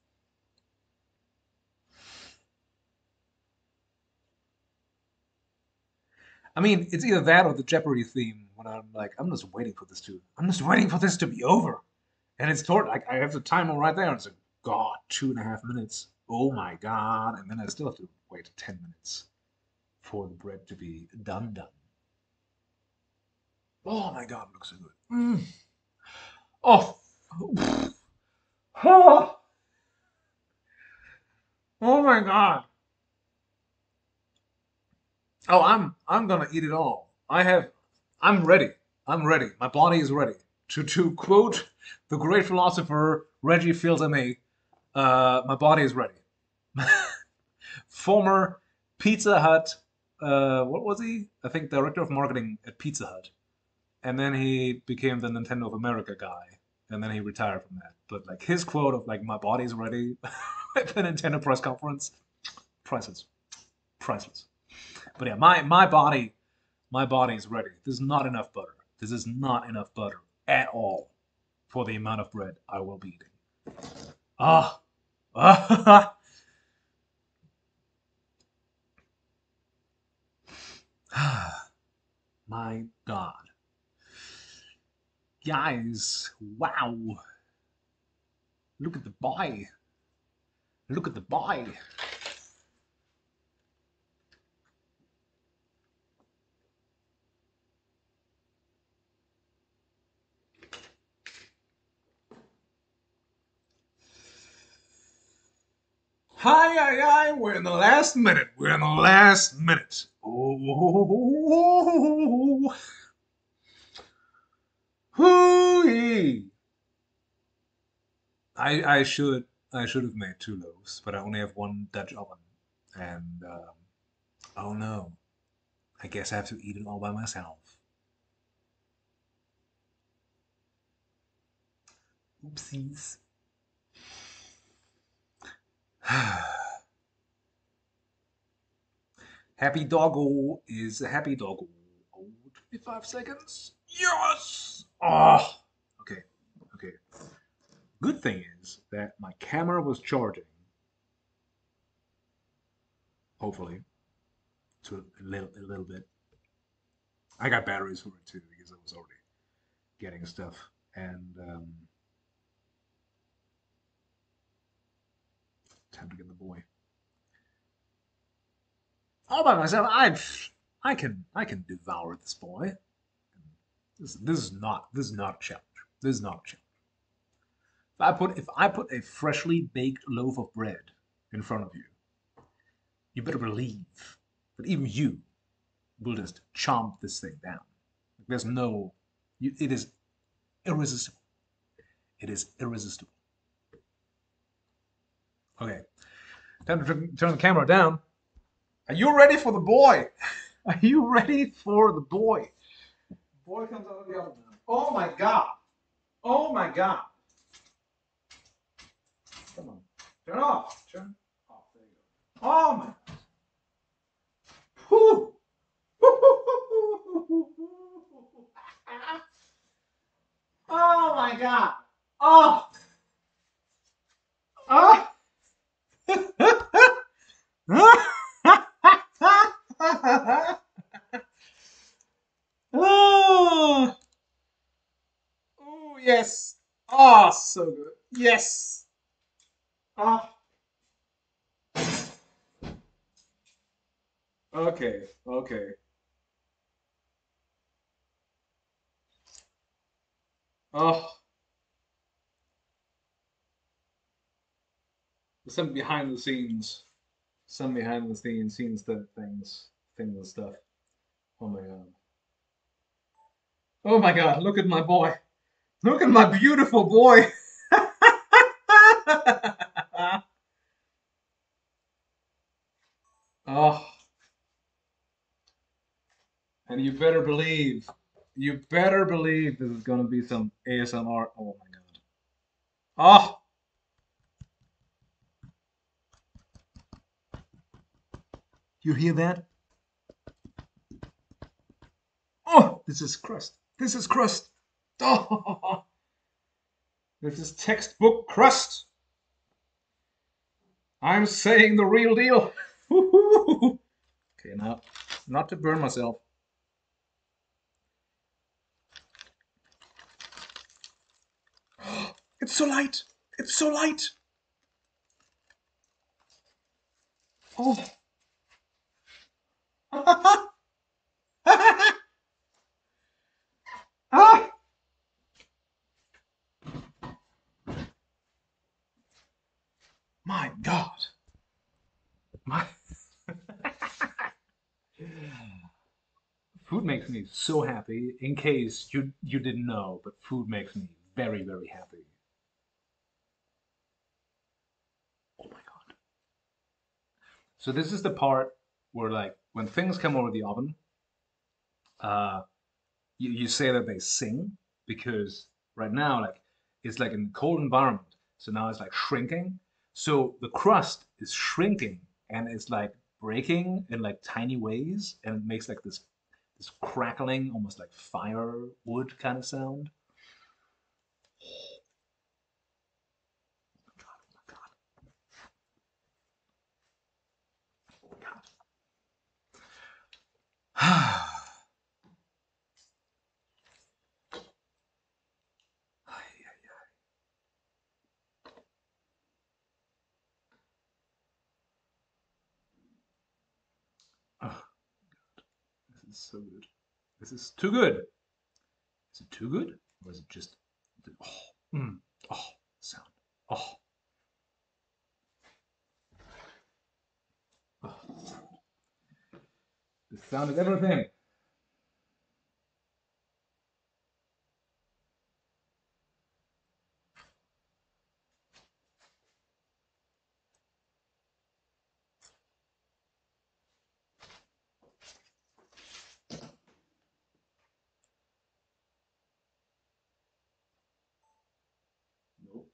I mean, it's either that or the Jeopardy theme when I'm like, I'm just waiting for this to be over. And it's toward like I have the timer right there, and it's like, God, 2.5 minutes. Oh my God. And then I still have to wait 10 minutes for the bread to be done. Oh my God, it looks so good. Oh, oh, oh my God. Oh, I'm gonna eat it all. I'm ready. I'm ready. My body is ready. To quote the great philosopher Reggie Fields M.A., my body is ready. Former Pizza Hut, what was he? I think director of marketing at Pizza Hut. And then he became the Nintendo of America guy. And then he retired from that. But like his quote of like my body's ready at the Nintendo press conference, priceless. Priceless. But yeah, my body is ready. There's not enough butter. This is not enough butter at all for the amount of bread I will be eating. Ah, ah, my God, guys! Wow, look at the boy. Look at the boy. Hi, hi, hi. We're in the last minute. We're in the last minute. Oh, hoo-wee. I should have made two loaves, but I only have one Dutch oven, and oh no, I guess I have to eat it all by myself. Oopsies. Happy doggo is a happy doggo. Oh, 25 seconds. Yes! Oh, okay, okay. Good thing is that my camera was charging, hopefully, to a little bit. I got batteries for it too because I was already getting stuff. And time to get the boy. All by myself, I can devour this boy. This is not a challenge. This is not a challenge. If I put a freshly baked loaf of bread in front of you, you better believe that even you will just chomp this thing down. There's no, it is irresistible. It is irresistible. Okay, time to turn the camera down. Are you ready for the boy? Are you ready for the boy? The boy comes out of the oven now. Oh my god! Oh my god! Come on, turn off. Turn off. There you go. Oh my. Whew. Oh my god! Oh! Oh! Oh! Oh yes! Oh, so good. Yes! Oh. Okay. Okay. Oh, some behind the scenes. Some behind the scenes that things and stuff. Oh my god. Oh my god, look at my boy. Look at my beautiful boy. Oh, and you better believe this is gonna be some ASMR. Oh my god. Oh, you hear that? Oh, this is crust. This is crust. Oh, this is textbook crust. I'm saying the real deal. Okay, now, not to burn myself. It's so light. It's so light. Oh. Ah. My God. My food makes me so happy. In case you didn't know, but food makes me very, very happy. Oh my God. So this is the part where like when things come over the oven, uh you say that they sing because right now like it's like in a cold environment. So now it's like shrinking. So the crust is shrinking and it's like breaking in like tiny ways and it makes like this crackling, almost like firewood kind of sound. Oh, this is so good. This is too good. Is it too good? Or is it just oh, oh sound. Oh, oh. The sound is everything. Nope.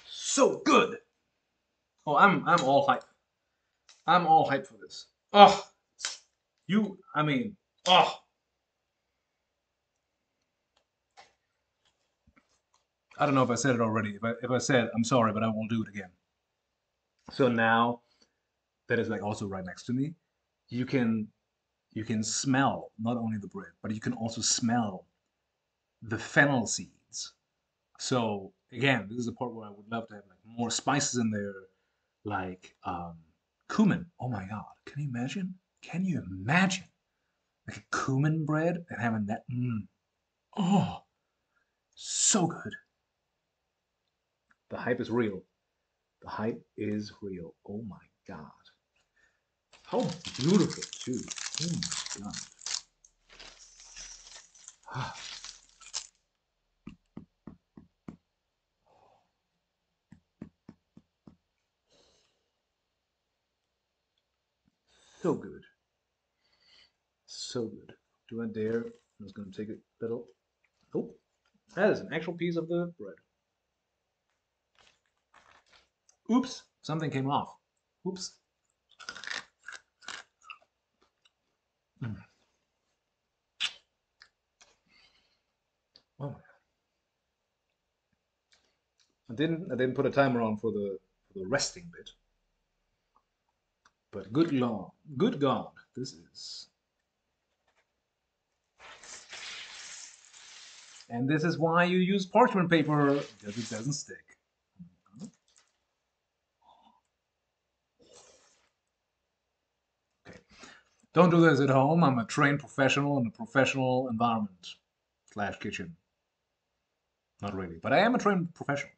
So good. Oh, I'm all hype. I'm all hype for this. Oh, I mean, oh, I don't know if I said it already. If I said, I'm sorry, but I won't do it again. So now that is like also right next to me, you can you can smell not only the bread, but you can also smell the fennel seeds. So again, this is the part where I would love to have like more spices in there, like cumin. Oh my God, can you imagine? Can you imagine like a cumin bread and having that? Oh, so good. The hype is real. The hype is real. Oh my God. How beautiful too. Oh my God. So good. So good. Do I dare? I'm just gonna take a little. Oh, that is an actual piece of the bread. Oops, something came off. Oops. Mm. Oh my God. I didn't put a timer on for the resting bit. But good God, this is. And this is why you use parchment paper, because it doesn't stick. Okay. Don't do this at home. I'm a trained professional in a professional environment slash kitchen. Not really, but I am a trained professional.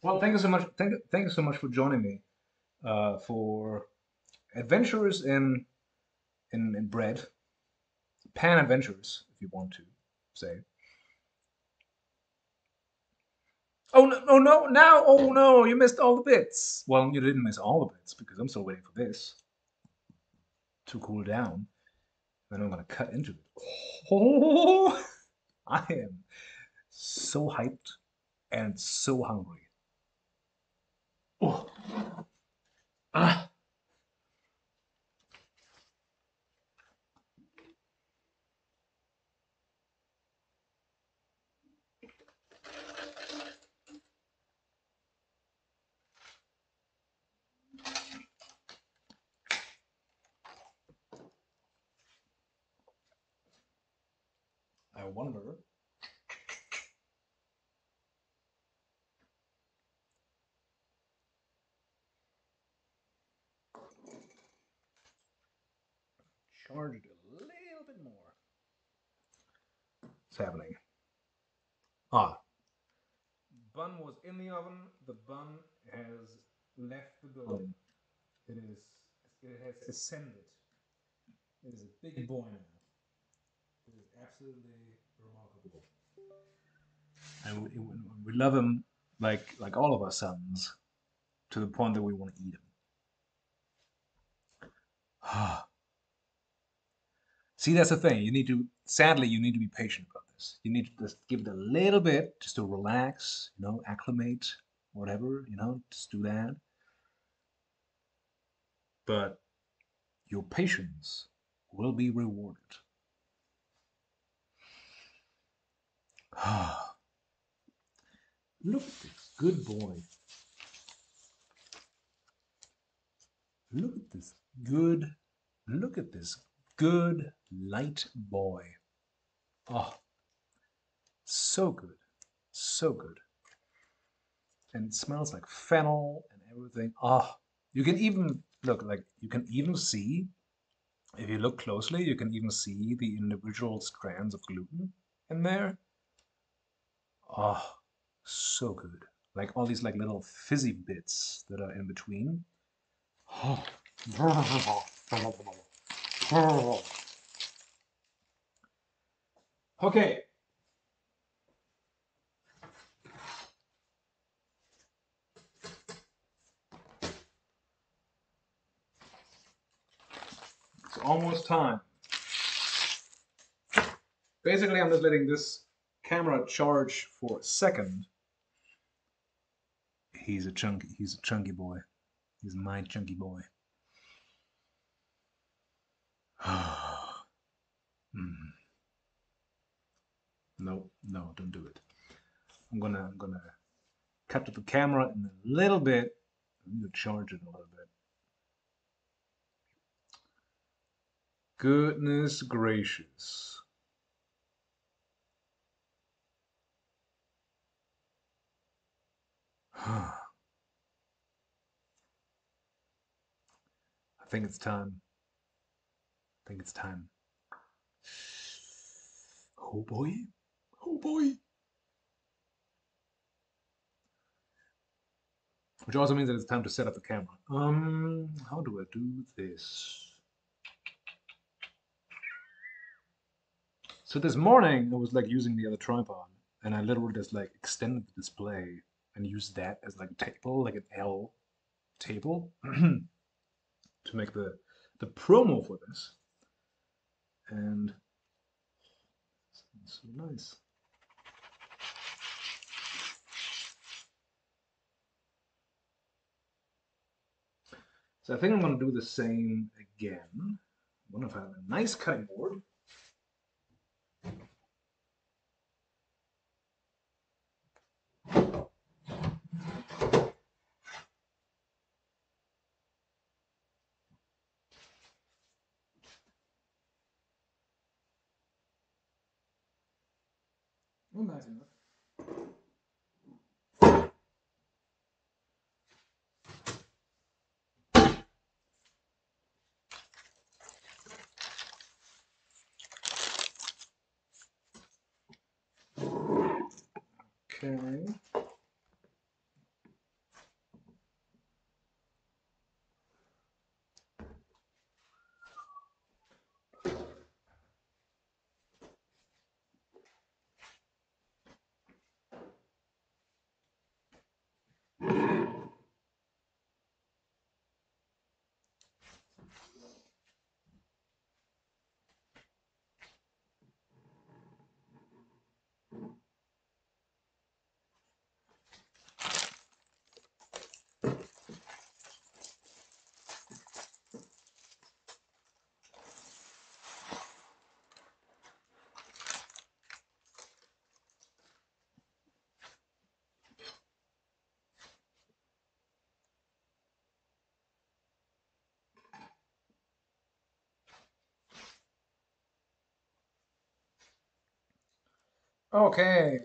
Well, thank you so much. Thank you so much for joining me for adventures in bread, pan adventures, if you want to say. Oh no! Oh no! Now! Oh no! You missed all the bits. Well, you didn't miss all the bits because I'm still waiting for this to cool down. Then I'm gonna cut into it. Oh, I am so hyped and so hungry. Oh, ah, I wonder. Charged a little bit more. What's happening? Ah, bun was in the oven. The bun has left the building. It is. It has ascended. It is a big boy now. It is absolutely remarkable. And we love him like all of our sons to the point that we want to eat him. See, that's the thing. Sadly, you need to be patient about this. You need to just give it a little bit just to relax, acclimate, whatever, just do that. But your patience will be rewarded. Look at this good boy. Look at this good, look at this good light boy. Oh, so good. So good. And it smells like fennel and everything. Oh, you can even look like you can even see, if you look closely, you can even see the individual strands of gluten in there. Oh, so good. Like all these like little fizzy bits that are in between. Oh. Okay. It's almost time. Basically, I'm just letting this camera charge for a second He's a chunky boy. He's my chunky boy. Mm. No, no, don't do it. I'm gonna cut to the camera in a little bit. I need to charge it a little bit. Goodness gracious. I think it's time. I think it's time. Oh boy. Oh boy. Which also means that it's time to set up the camera. How do I do this? So this morning I was like using the other tripod and I literally just like extended the display and used that as like a table, like an L table to make the promo for this. And it's so nice. So I think I'm going to do the same again. I'm going to have a nice cutting board. Oh, nice enough. Okay. Okay.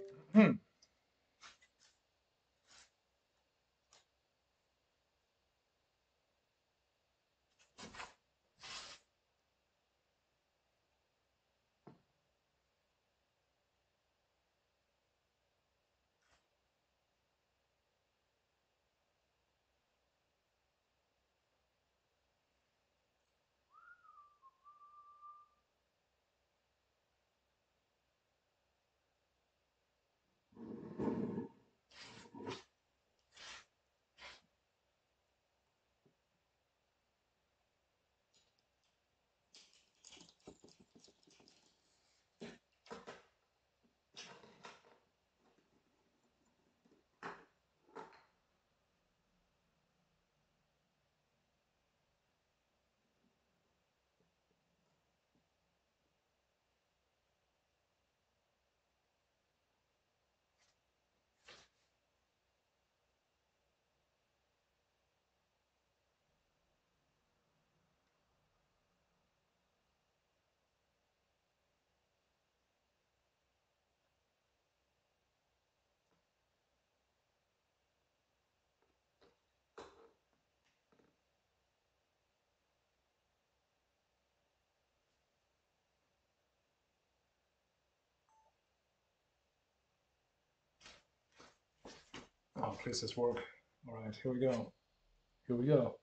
Oh, please this work. All right, here we go. Here we go.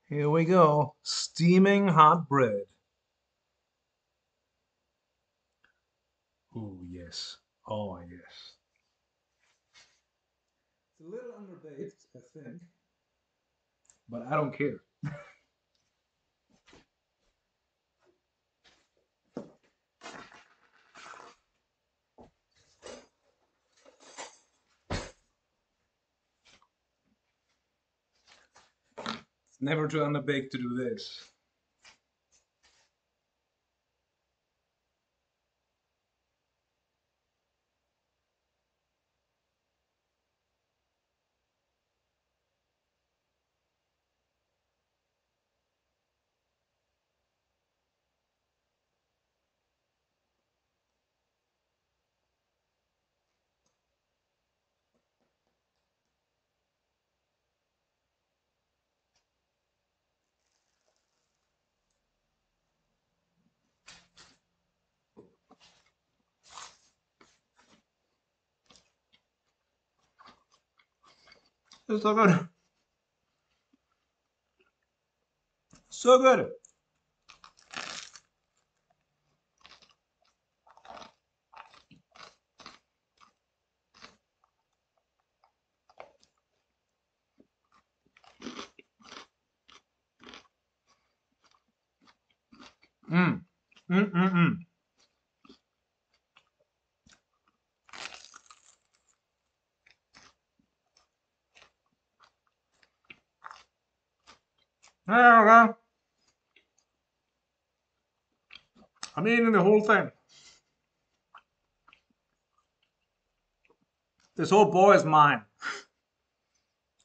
Here we go. Steaming hot bread. Oh, yes. Oh, yes. It's a little underbaked, I think. But I don't care. It's never too underbaked to do this. It's so good. So good. Mm. Mm, mm, mm. Yeah, okay. I'm eating the whole thing. This whole boy is mine.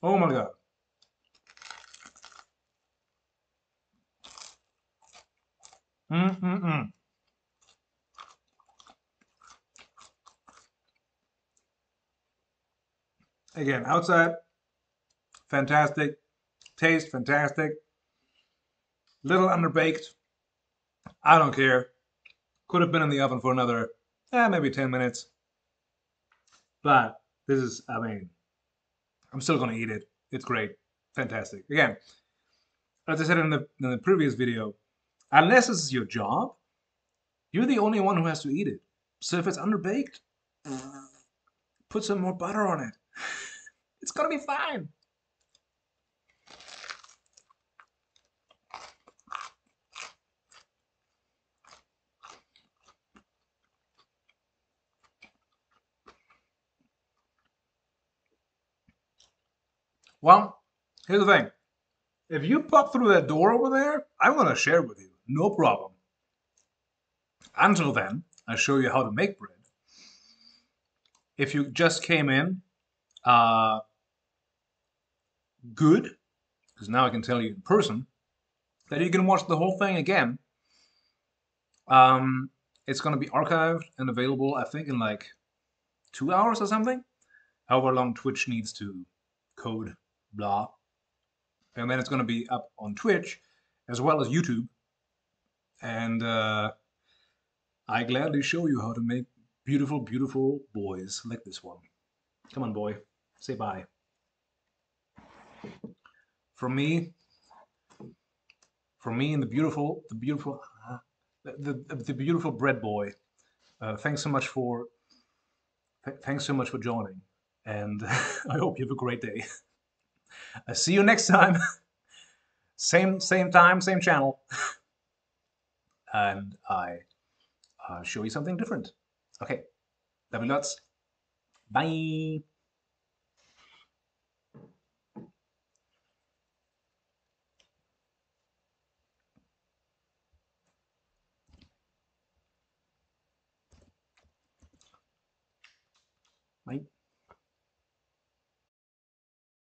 Oh my god. Mm, mm, mm. Again, outside, fantastic. Taste, fantastic. Little underbaked. I don't care. Could have been in the oven for another, maybe 10 minutes. But this is, I mean, I'm still going to eat it. It's great. Fantastic. Again, as I said in the previous video, unless this is your job, you're the only one who has to eat it. So if it's underbaked, put some more butter on it. It's going to be fine. Well, here's the thing. If you pop through that door over there, I'm going to share with you. No problem. Until then, I show you how to make bread. If you just came in, uh, good, because now I can tell you in person that you can watch the whole thing again. It's going to be archived and available, I think, in like 2 hours or something. However long Twitch needs to code, blah. And then it's going to be up on Twitch as well as YouTube. And I gladly show you how to make beautiful, beautiful boys like this one. Come on, boy. Say bye. From me, and the beautiful, the beautiful bread boy. Thanks so much for joining, and I hope you have a great day. I see you next time. Same time, same channel, and I show you something different. Okay, love you lots. Bye.